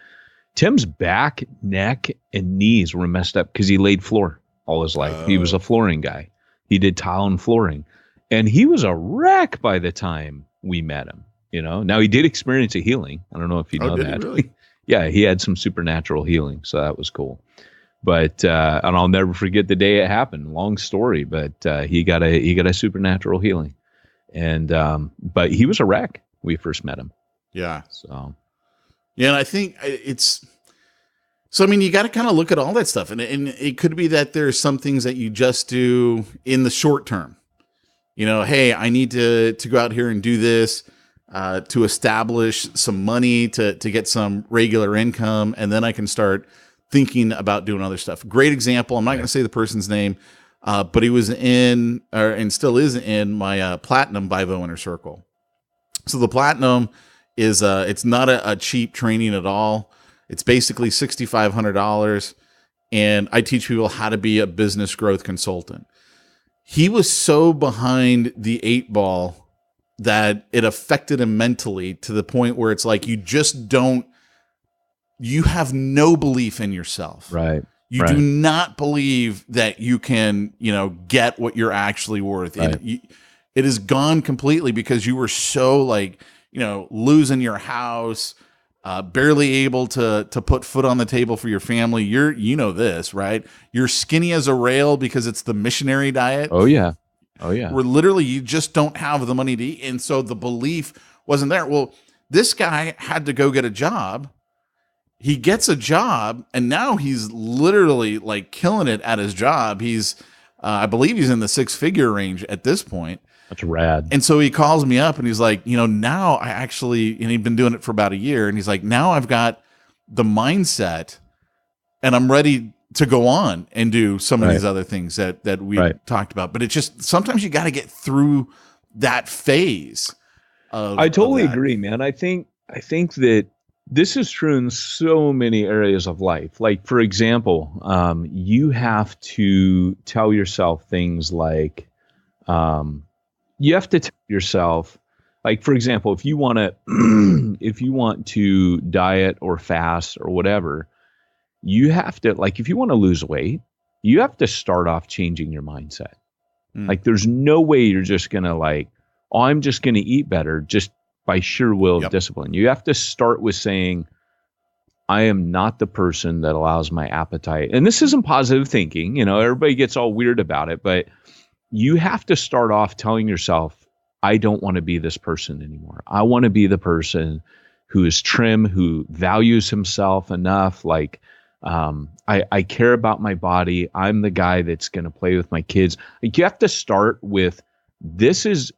Tim's back, neck, and knees were messed up because he laid floor all his life. He was a flooring guy. He did tile and flooring, and he was a wreck by the time we met him. Now he did experience a healing. I don't know if you know that. Really? Yeah, he had some supernatural healing, so that was cool. But and I'll never forget the day it happened. Long story, but he got a supernatural healing. And but he was a wreck when we first met him. Yeah. So yeah, and I think it's So, I mean, you got to kind of look at all that stuff. And it could be that there's some things that you just do in the short term. You know, hey, I need to go out here and do this to establish some money to get some regular income. And then I can start thinking about doing other stuff. Great example. I'm not going to say the person's name, but he was in, and still is in, my Platinum Bivo Inner Circle. So the Platinum is, it's not a cheap training at all. It's basically $6,500, and I teach people how to be a business growth consultant. He was so behind the 8 ball that it affected him mentally to the point where it's like you have no belief in yourself. Right. You do not believe that you can, get what you're actually worth. Right. It is gone completely because you were so losing your house, barely able to put food on the table for your family. This, right? You're skinny as a rail because it's the missionary diet. Oh yeah. Where literally you just don't have the money to eat. And so the belief wasn't there. Well, this guy had to go get a job. He gets a job, and now he's literally like killing it at his job. He's, I believe he's in the 6-figure range at this point. That's rad. And so he calls me up and he's like, now and he'd been doing it for about a year. And he's like, now I've got the mindset and I'm ready to go on and do some of these other things that we talked about. But it's just, sometimes you got to get through that phase. I totally agree, man. I think that this is true in so many areas of life. Like, for example, you have to tell yourself things like, you have to tell yourself, like, for example, if you want to diet or fast or whatever, you have to, like, if you want to lose weight, you have to start off changing your mindset. Like, there's no way you're just going to I'm just going to eat better just by sheer will of discipline. You have to start with saying, I am not the person that allows my appetite. And this isn't positive thinking, everybody gets all weird about it, but you have to start off telling yourself, I don't want to be this person anymore. I want to be the person who is trim, who values himself enough. Like, I care about my body. I'm the guy that's going to play with my kids. Like, you have to start with, this is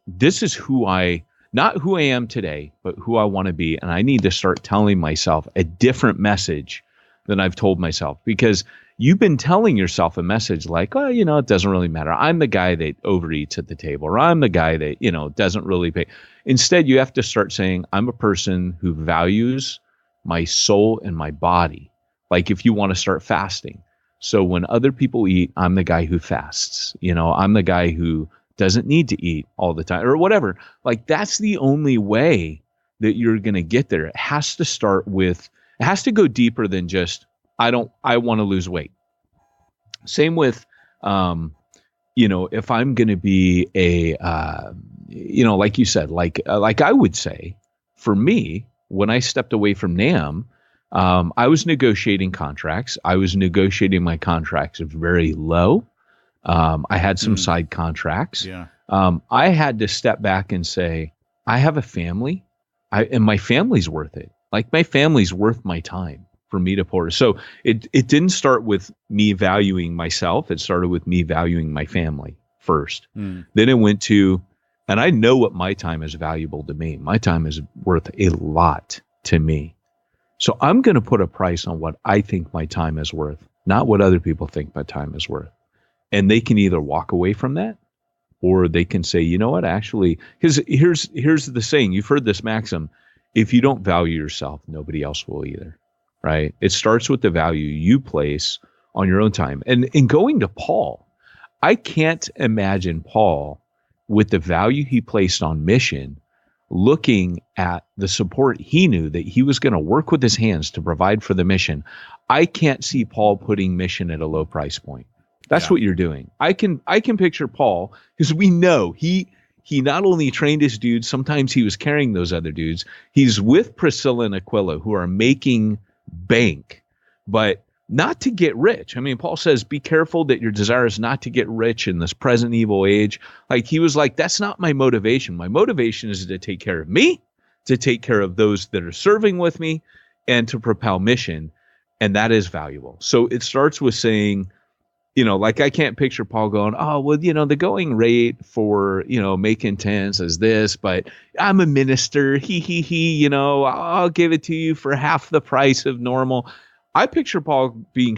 not who I am today, but who I want to be. And I need to start telling myself a different message than I've told myself, because you've been telling yourself a message like, oh, it doesn't really matter. I'm the guy that overeats at the table, or I'm the guy that, doesn't really pay. Instead, you have to start saying, I'm a person who values my soul and my body. Like, if you want to start fasting. So when other people eat, I'm the guy who fasts. I'm the guy who doesn't need to eat all the time or whatever. Like, that's the only way that you're going to get there. It has to go deeper than just, I want to lose weight. Same with, if I'm going to be like you said, like I would say, for me, when I stepped away from NAM, I was negotiating contracts. I was negotiating my contracts very low. I had some side contracts. Yeah. I had to step back and say, I have a family, and my family's worth it. Like, my family's worth my time for me to pour. So it didn't start with me valuing myself. It started with me valuing my family first. Then it went to, and I know what my time is valuable to me. My time is worth a lot to me. So I'm going to put a price on what I think my time is worth, not what other people think my time is worth. And they can either walk away from that, or they can say, you know what, actually, because here's the saying, you've heard this maxim, if you don't value yourself, nobody else will either, right? It starts with the value you place on your own time. And in going to Paul, I can't imagine Paul, with the value he placed on mission, looking at the support he knew that he was going to work with his hands to provide for the mission. I can't see Paul putting mission at a low price point. That's what you're doing. I can picture Paul, because we know he not only trained his dudes, sometimes he was carrying those other dudes. He's with Priscilla and Aquila, who are making bank, but not to get rich. I mean, Paul says, be careful that your desire is not to get rich in this present evil age. Like, he was like, that's not my motivation. My motivation is to take care of me, to take care of those that are serving with me, and to propel mission. And that is valuable. So it starts with saying, like I can't picture Paul going, oh, well, the going rate for, making tents is this, but I'm a minister. I'll give it to you for half the price of normal. I picture Paul being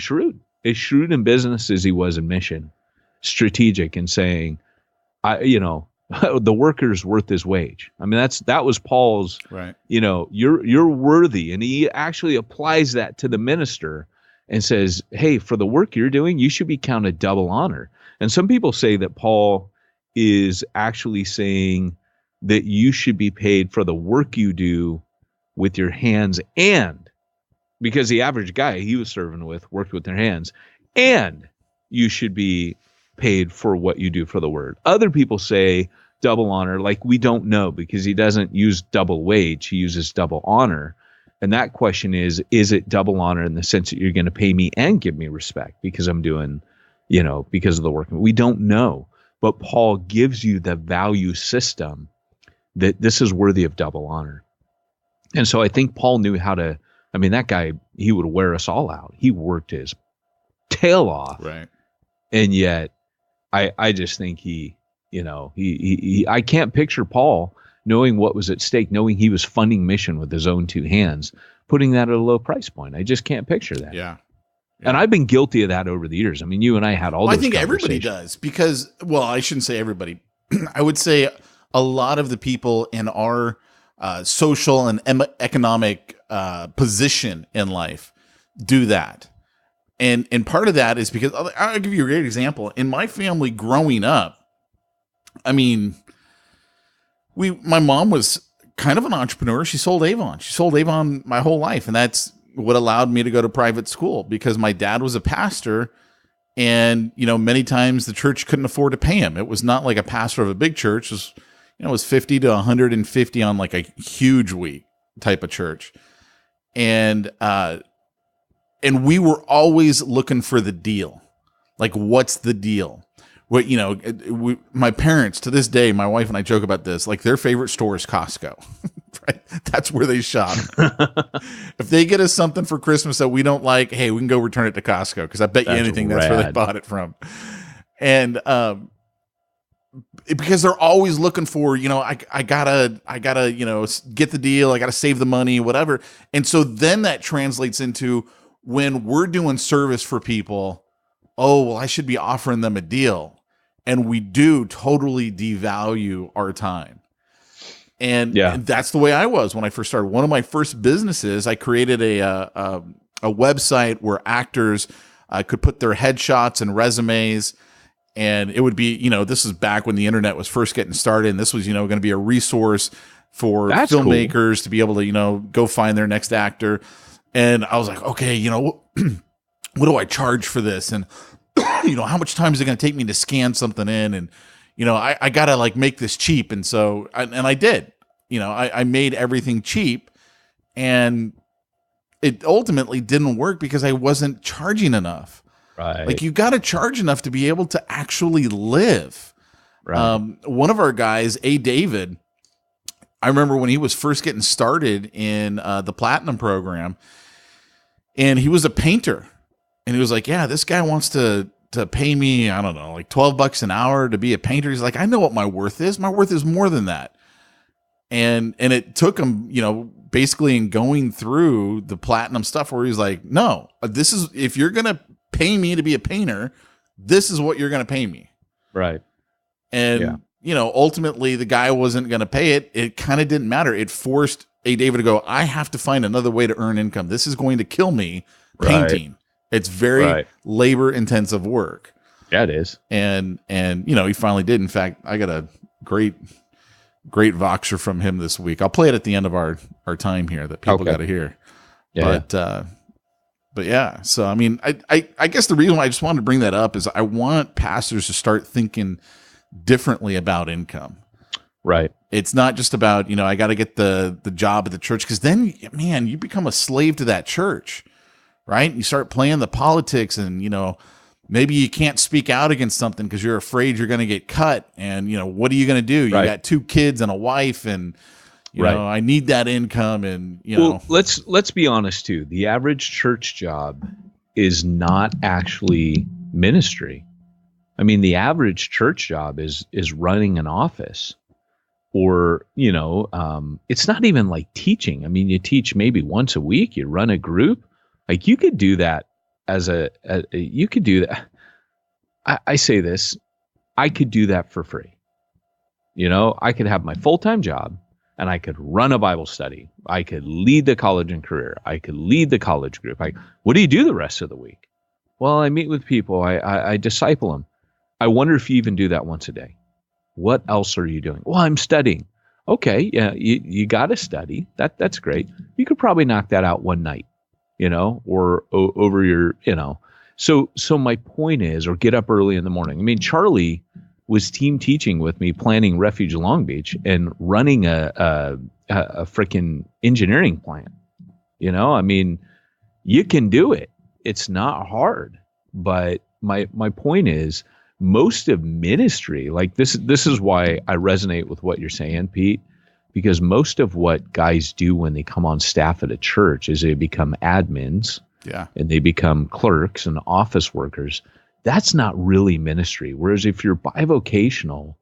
as shrewd in business as he was in mission, strategic and saying, the worker's worth his wage. I mean, that was Paul's, right. You're worthy. And he actually applies that to the minister and says, hey, for the work you're doing, you should be counted double honor. And some people say that Paul is actually saying that you should be paid for the work you do with your hands, and because the average guy he was serving with worked with their hands, and you should be paid for what you do for the word. Other people say double honor, like we don't know, because he doesn't use double wage, he uses double honor. And that question is it double honor in the sense that you're going to pay me and give me respect because I'm doing, because of the work? We don't know. But Paul gives you the value system that this is worthy of double honor. And so I think Paul knew how to, that guy, he would wear us all out. He worked his tail off. Right. And yet I just think he I can't picture Paul knowing what was at stake, knowing he was funding mission with his own two hands, putting that at a low price point. I just can't picture that. Yeah. And I've been guilty of that over the years. I mean, you and I had all those I think everybody does because, well, I shouldn't say everybody. I would say a lot of the people in our social and economic position in life do that. And part of that is because I'll give you a great example. In my family growing up, my mom was kind of an entrepreneur. She sold Avon. She sold Avon my whole life. And that's what allowed me to go to private school because my dad was a pastor and, many times the church couldn't afford to pay him. It was not like a pastor of a big church. It was 50 to 150 on like a huge week type of church. And we were always looking for the deal. Like, what's the deal? What, my parents to this day, my wife and I joke about this, like their favorite store is Costco, right? That's where they shop. If they get us something for Christmas that we don't like, hey, we can go return it to Costco. Because I bet you anything that's where they bought it from. And, because they're always looking for, I gotta, get the deal. I gotta save the money, whatever. And so then that translates into when we're doing service for people, oh, well, I should be offering them a deal. And we do totally devalue our time. And that's the way I was when I first started. One of my first businesses, I created a website where actors could put their headshots and resumes. And it would be, this is back when the internet was first getting started. And this was, going to be a resource for filmmakers to be able to, go find their next actor. And I was like, okay, what do I charge for this? And, how much time is it going to take me to scan something in? And, I got to like make this cheap. And so, I did, I made everything cheap and it ultimately didn't work because I wasn't charging enough. Right. Like you got to charge enough to be able to actually live. Right. One of our guys, David, I remember when he was first getting started in the Platinum program, and he was a painter, and he was like, "Yeah, this guy wants to pay me, I don't know, like $12 an hour to be a painter." He's like, "I know what my worth is. My worth is more than that." And it took him, basically in going through the Platinum stuff, where he's like, "No, this is if you're gonna pay me to be a painter, this is what you're gonna pay me." Right. And ultimately the guy wasn't going to pay it. It kind of didn't matter. It forced David to go, I have to find another way to earn income. This is going to kill me painting. Right. It's very labor intensive work. Yeah, it is. And he finally did. In fact, I got a great Voxer from him this week. I'll play it at the end of our time here that people got to hear. Yeah. But yeah, so I guess the reason why I just wanted to bring that up is I want pastors to start thinking differently about income. Right. It's not just about, I got to get the job at the church, because then, man, you become a slave to that church, right? You start playing the politics and, maybe you can't speak out against something because you're afraid you're going to get cut. And, what are you going to do? You got 2 kids and a wife and, You know, I need that income, and well, let's be honest too. The average church job is not actually ministry. I mean, the average church job is running an office, or it's not even like teaching. I mean, you teach maybe once a week. You run a group. Like you could do that you could do that. I say this, I could do that for free. I could have my full-time job and I could run a Bible study. I could lead the college and career. I could lead the college group. What do you do the rest of the week? Well, I meet with people. I disciple them. I wonder if you even do that once a day. What else are you doing? Well, I'm studying. Okay, yeah, you got to study. That's great. You could probably knock that out one night, or over your, So my point is, or get up early in the morning. I mean, Charlie was team teaching with me, planning Refuge Long Beach and running a freaking engineering plant. I mean, you can do it. It's not hard. But my point is, most of ministry, like this is why I resonate with what you're saying, Pete, because most of what guys do when they come on staff at a church is they become admins. Yeah. And they become clerks and office workers. That's not really ministry. Whereas if you're bivocational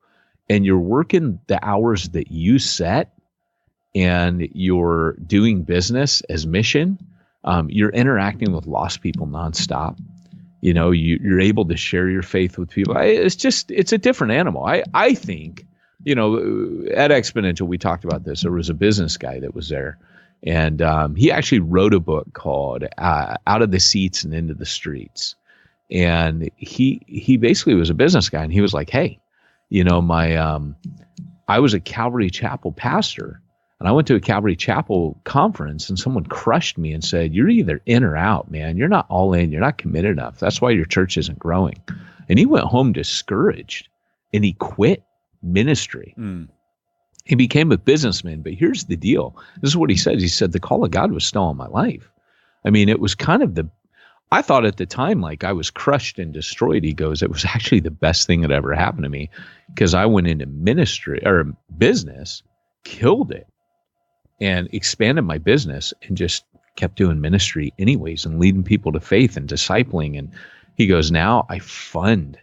and you're working the hours that you set and you're doing business as mission, you're interacting with lost people nonstop. You're able to share your faith with people. It's a different animal. I think, at Exponential, we talked about this. There was a business guy that was there. And he actually wrote a book called Out of the Seats and Into the Streets. And he basically was a business guy. And he was like, hey, I was a Calvary Chapel pastor. And I went to a Calvary Chapel conference and someone crushed me and said, you're either in or out, man. You're not all in. You're not committed enough. That's why your church isn't growing. And he went home discouraged and he quit ministry. He became a businessman. But here's the deal. This is what he said. He said, the call of God was still on my life. I mean, it was kind of I thought at the time, like I was crushed and destroyed. He goes, it was actually the best thing that ever happened to me because I went into ministry or business, killed it, and expanded my business and just kept doing ministry anyways and leading people to faith and discipling. And he goes, now I fund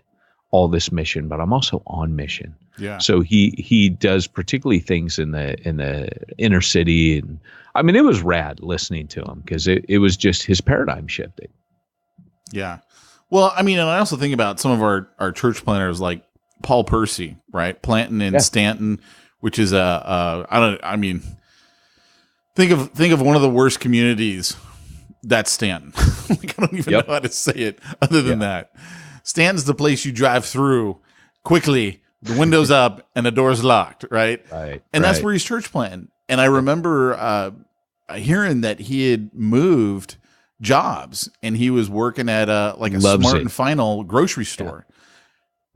all this mission, but I'm also on mission. Yeah. So he does particularly things in the inner city. And I mean, it was rad listening to him because it was just his paradigm shifted. Yeah. Well, I mean, and I also think about some of our church planters like Paul Percy, right? Planting in Stanton, which is think of one of the worst communities. That's Stanton. Like, I don't even know how to say it other than that. Stanton's the place you drive through quickly, the windows up and the door's locked, right? Right. And that's where he's church planting. And I remember hearing that he had moved jobs and he was working at a Smart and Final grocery store. Yeah.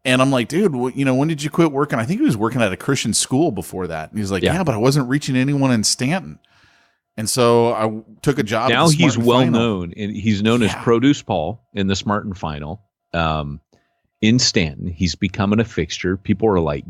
And I'm like, dude, when did you quit working? I think he was working at a Christian school before that. And he's like, yeah, but I wasn't reaching anyone in Stanton. And so I took a job. Now he's well known, and he's known as Produce Paul in the Smart and Final in Stanton. He's becoming a fixture. People are like,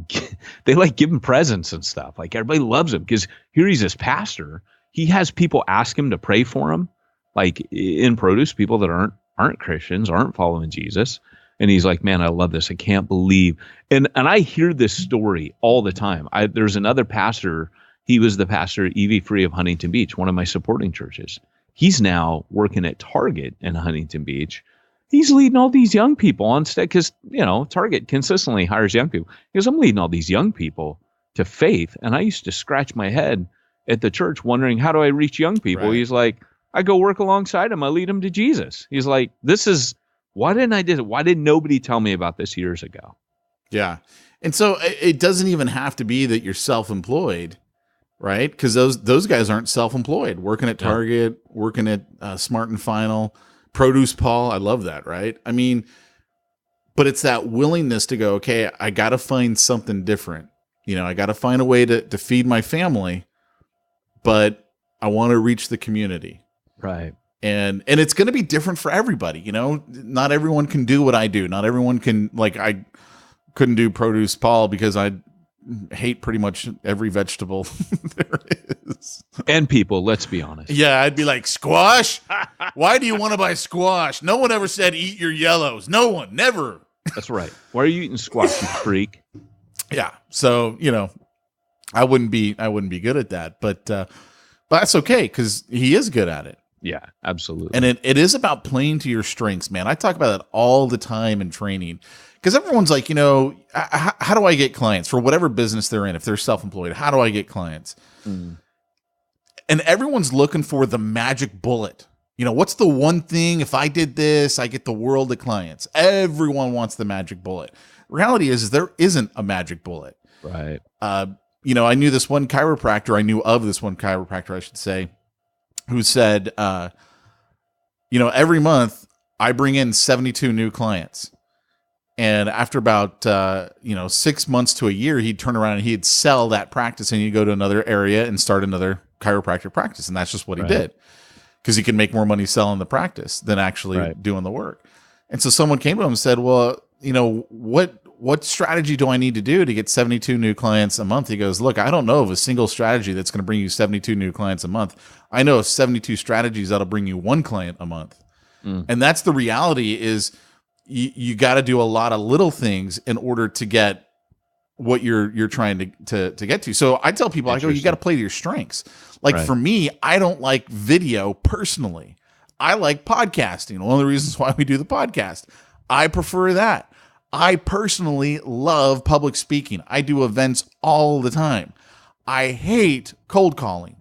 they like give him presents and stuff. Like everybody loves him because here he's this pastor. He has people ask him to pray for him, like in Produce, people that aren't Christians, aren't following Jesus. And he's like, man, I love this. I can't believe. And I hear this story all the time. There's another pastor. He was the pastor at EV Free of Huntington Beach, one of my supporting churches. He's now working at Target in Huntington Beach. He's leading all these young people on stage because, Target consistently hires young people. He goes, I'm leading all these young people to faith. And I used to scratch my head at the church wondering, how do I reach young people? Right. He's like, I go work alongside them. I lead them to Jesus. He's like, why didn't nobody tell me about this years ago? Yeah. And so it doesn't even have to be that you're self-employed. Right, because those guys aren't self-employed, working at Target, working at Smart and Final, Produce Paul. I love that, right? I mean, but it's that willingness to go, okay, I got to find something different. I got to find a way to feed my family, but I want to reach the community. Right. And it's going to be different for everybody. Not everyone can do what I do. Not everyone can, I couldn't do Produce Paul because I hate pretty much every vegetable there is. And people, let's be honest. Yeah, I'd be like, squash? Why do you want to buy squash? No one ever said eat your yellows. No one, never. That's right. Why are you eating squash, you freak? Yeah. So, I wouldn't be good at that, but that's okay because he is good at it. Yeah, absolutely. And it is about playing to your strengths, man. I talk about that all the time in training because everyone's like, how do I get clients for whatever business they're in? If they're self-employed, how do I get clients? And everyone's looking for the magic bullet. What's the one thing? If I did this, I get the world of clients. Everyone wants the magic bullet. Reality is there isn't a magic bullet. Right. I knew of this one chiropractor, I should say, who said, every month I bring in 72 new clients. And after about, 6 months to a year, he'd turn around and he'd sell that practice and he'd go to another area and start another chiropractic practice. And that's just what he did because he could make more money selling the practice than actually doing the work. And so someone came to him and said, well, what strategy do I need to do to get 72 new clients a month? He goes, look, I don't know of a single strategy that's going to bring you 72 new clients a month. I know of 72 strategies that'll bring you one client a month. And that's the reality is you got to do a lot of little things in order to get what you're trying to get to. So I tell people, I go, you got to play to your strengths. Like for me, I don't like video personally. I like podcasting. One of the reasons why we do the podcast, I prefer that. I personally love public speaking. I do events all the time. I hate cold calling.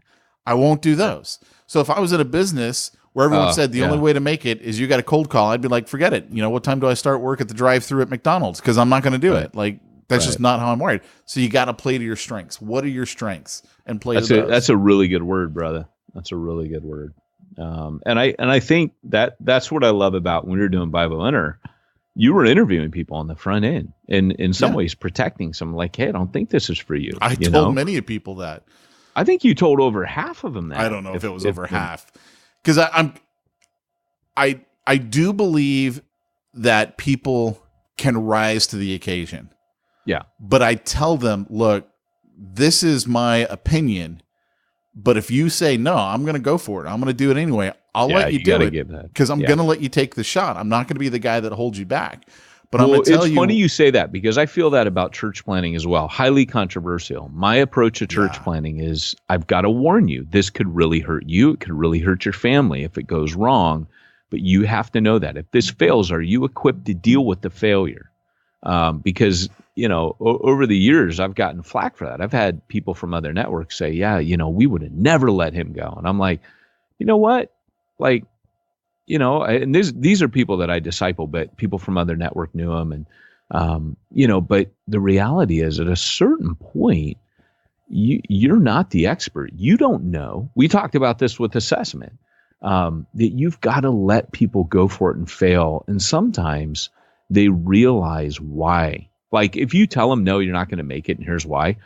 I won't do those. So if I was at a business where everyone said the only way to make it is you got a cold call, I'd be like, forget it. What time do I start work at the drive-thru at McDonald's? Because I'm not going to do it. Like that's just not how I'm wired. So you got to play to your strengths. What are your strengths? And play to those. That's a really good word, brother. That's a really good word. And I think that's what I love about when you're doing Bible Enter. You were interviewing people on the front end and in some ways protecting some like, hey, I don't think this is for you. I told many people that. I think you told over half of them that. I don't know if it was over half. Because I do believe that people can rise to the occasion. Yeah. But I tell them, look, this is my opinion. But if you say, no, I'm going to go for it. I'm going to do it anyway. I'll let you do it because I'm going to let you take the shot. I'm not going to be the guy that holds you back. But I'm going to tell you. It's funny you say that because I feel that about church planning as well. Highly controversial. My approach to church planning is I've got to warn you. This could really hurt you. It could really hurt your family if it goes wrong. But you have to know that if this fails, are you equipped to deal with the failure? Because, over the years, I've gotten flack for that. I've had people from other networks say, we would have never let him go. And I'm like, you know what? Like, and these are people that I disciple, but people from other network knew him. And, but the reality is at a certain point, you're not the expert. You don't know. We talked about this with assessment, that you've got to let people go for it and fail. And sometimes they realize why. Like if you tell them, no, you're not going to make it, and here's why,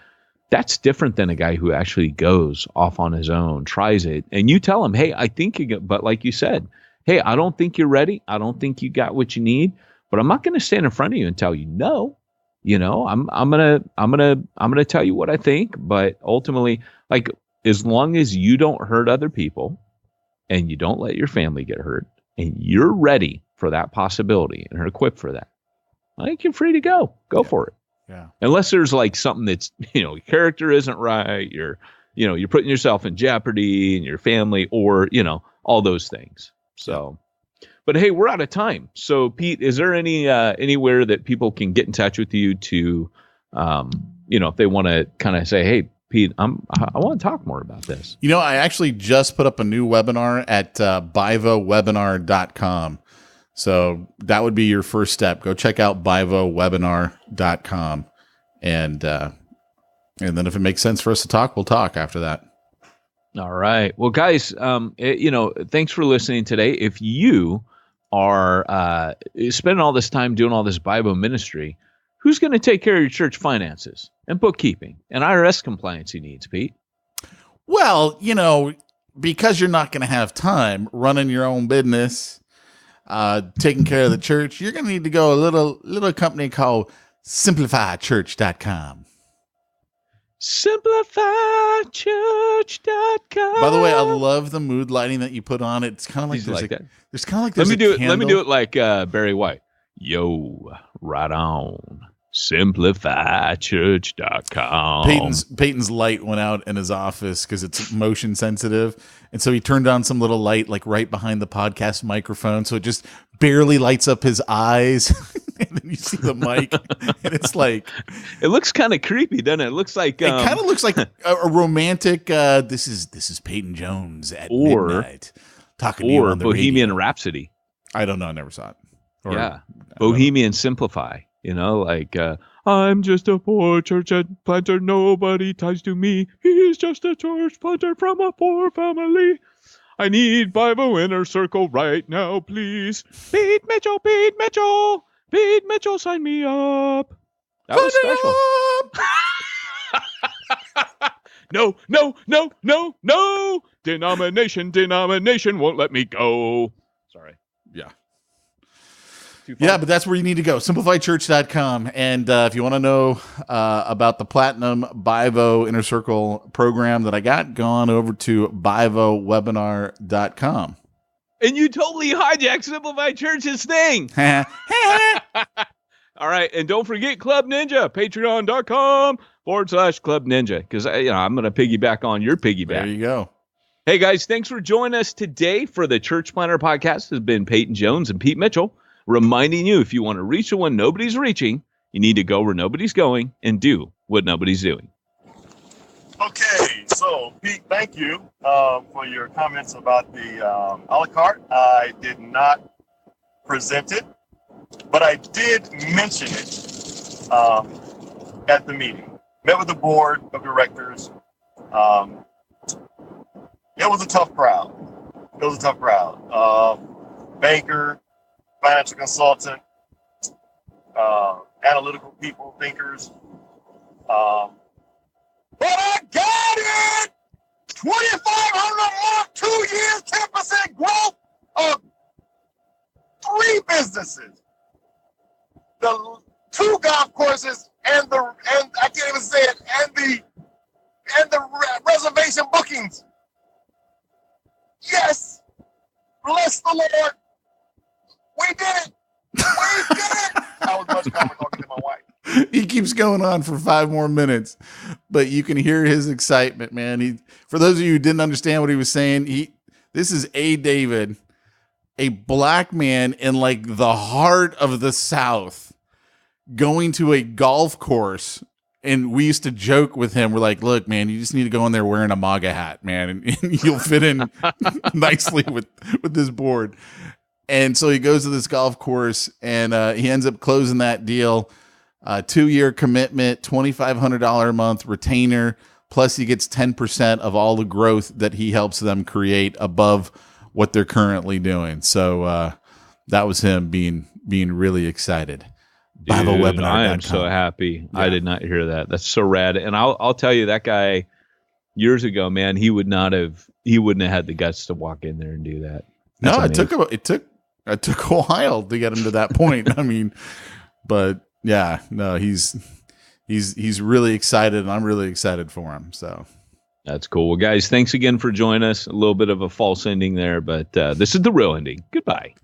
that's different than a guy who actually goes off on his own, tries it, and you tell him, hey, I think but like you said, hey, I don't think you're ready. I don't think you got what you need, but I'm not going to stand in front of you and tell you no. I'm gonna tell you what I think, but ultimately, like as long as you don't hurt other people and you don't let your family get hurt and you're ready for that possibility and are equipped for that, I think you're free to go for it. Yeah. Unless there's like something that's, character isn't right. You're putting yourself in jeopardy and your family or, all those things. So, but hey, we're out of time. So Pete, is there anywhere that people can get in touch with you to, if they want to kind of say, hey, Pete, I want to talk more about this. I actually just put up a new webinar at bivowebinar.com. So that would be your first step. Go check out bivowebinar.com. And then if it makes sense for us to talk, we'll talk after that. All right. Well, guys, thanks for listening today. If you are spending all this time doing all this Bible ministry, who's going to take care of your church finances and bookkeeping and IRS compliance needs, Pete? Well, because you're not going to have time running your own business, taking care of the church, you're going to need to go a little company called simplifychurch.com. SimplifyChurch.com. By the way, I love the mood lighting that you put on it. It's kind of like there's kind of like Let me do candle. it like Barry White. Yo, right on. SimplifyChurch.com. Peyton's light went out in his office because it's motion sensitive, and so he turned on some little light like right behind the podcast microphone, so it just barely lights up his eyes, and then you see the mic, and it's like it looks kind of creepy, doesn't it? It looks like it kind of looks like a romantic. This is Peyton Jones at midnight talking to you on the Bohemian radio. Rhapsody. I don't know, I never saw it. Bohemian Simplify. You know, like I'm just a poor church planter. Nobody ties to me. He's just a church planter from a poor family. I need Bible inner circle right now, please. Pete Mitchell, sign me up. That was special. No. Denomination won't let me go. Sorry. Yeah. Yeah, but that's where you need to go. SimplifyChurch.com. And if you want to know about the Platinum Bivo Inner Circle program that I got, go on over to BivoWebinar.com. And you totally hijacked Simplify Church's thing. All right. And don't forget Club Ninja, patreon.com/Club Ninja. Because I'm going to piggyback on your piggyback. There you go. Hey, guys, thanks for joining us today for the Church Planter Podcast. This has been Peyton Jones and Pete Mitchell. Reminding you, if you want to reach the one nobody's reaching, you need to go where nobody's going and do what nobody's doing. Okay, so Pete, thank you for your comments about the a la carte. I did not present it, but I did mention it at the meeting. Met with the board of directors. It was a tough crowd. Banker, financial consultant, analytical people, thinkers. But I got it! 2,500 a month, 2 years, 10% growth of 3 businesses. The 2 golf courses and I can't even say it, and the reservation bookings. Yes, bless the Lord. We did it. I was much calmer talking to my wife. He keeps going on for 5 more minutes, but you can hear his excitement, man. For those of you who didn't understand what he was saying, this is David, a black man in like the heart of the South, going to a golf course. And we used to joke with him. We're like, look, man, you just need to go in there wearing a MAGA hat, man, and you'll fit in nicely with this board. And so he goes to this golf course, and he ends up closing that deal. 2-year commitment, $2,500 a month retainer, plus he gets 10% of all the growth that he helps them create above what they're currently doing. So that was him being really excited. Dude, I am so happy. Yeah. I did not hear that. That's so rad. And I'll tell you, that guy years ago, man, he wouldn't have had the guts to walk in there and do that. That's amazing. It took a while to get him to that point. I mean, but yeah, no, he's really excited, and I'm really excited for him. So that's cool. Well, guys, thanks again for joining us. A little bit of a false ending there, but this is the real ending. Goodbye.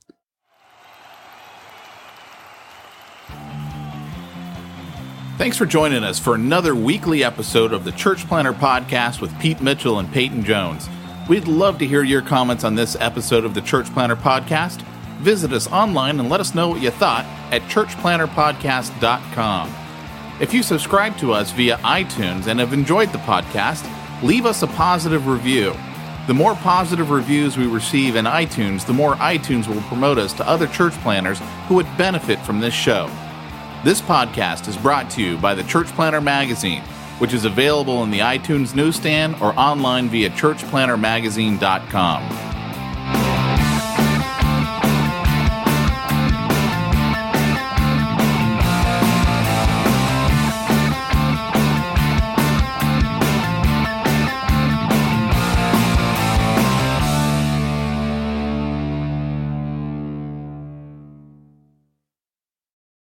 Thanks for joining us for another weekly episode of the Church Planter Podcast with Pete Mitchell and Peyton Jones. We'd love to hear your comments on this episode of the Church Planter Podcast. Visit us online and let us know what you thought at churchplanterpodcast.com. If you subscribe to us via iTunes and have enjoyed the podcast, leave us a positive review. The more positive reviews we receive in iTunes, the more iTunes will promote us to other church planners who would benefit from this show. This podcast is brought to you by the Church Planter Magazine, which is available in the iTunes newsstand or online via churchplantermagazine.com.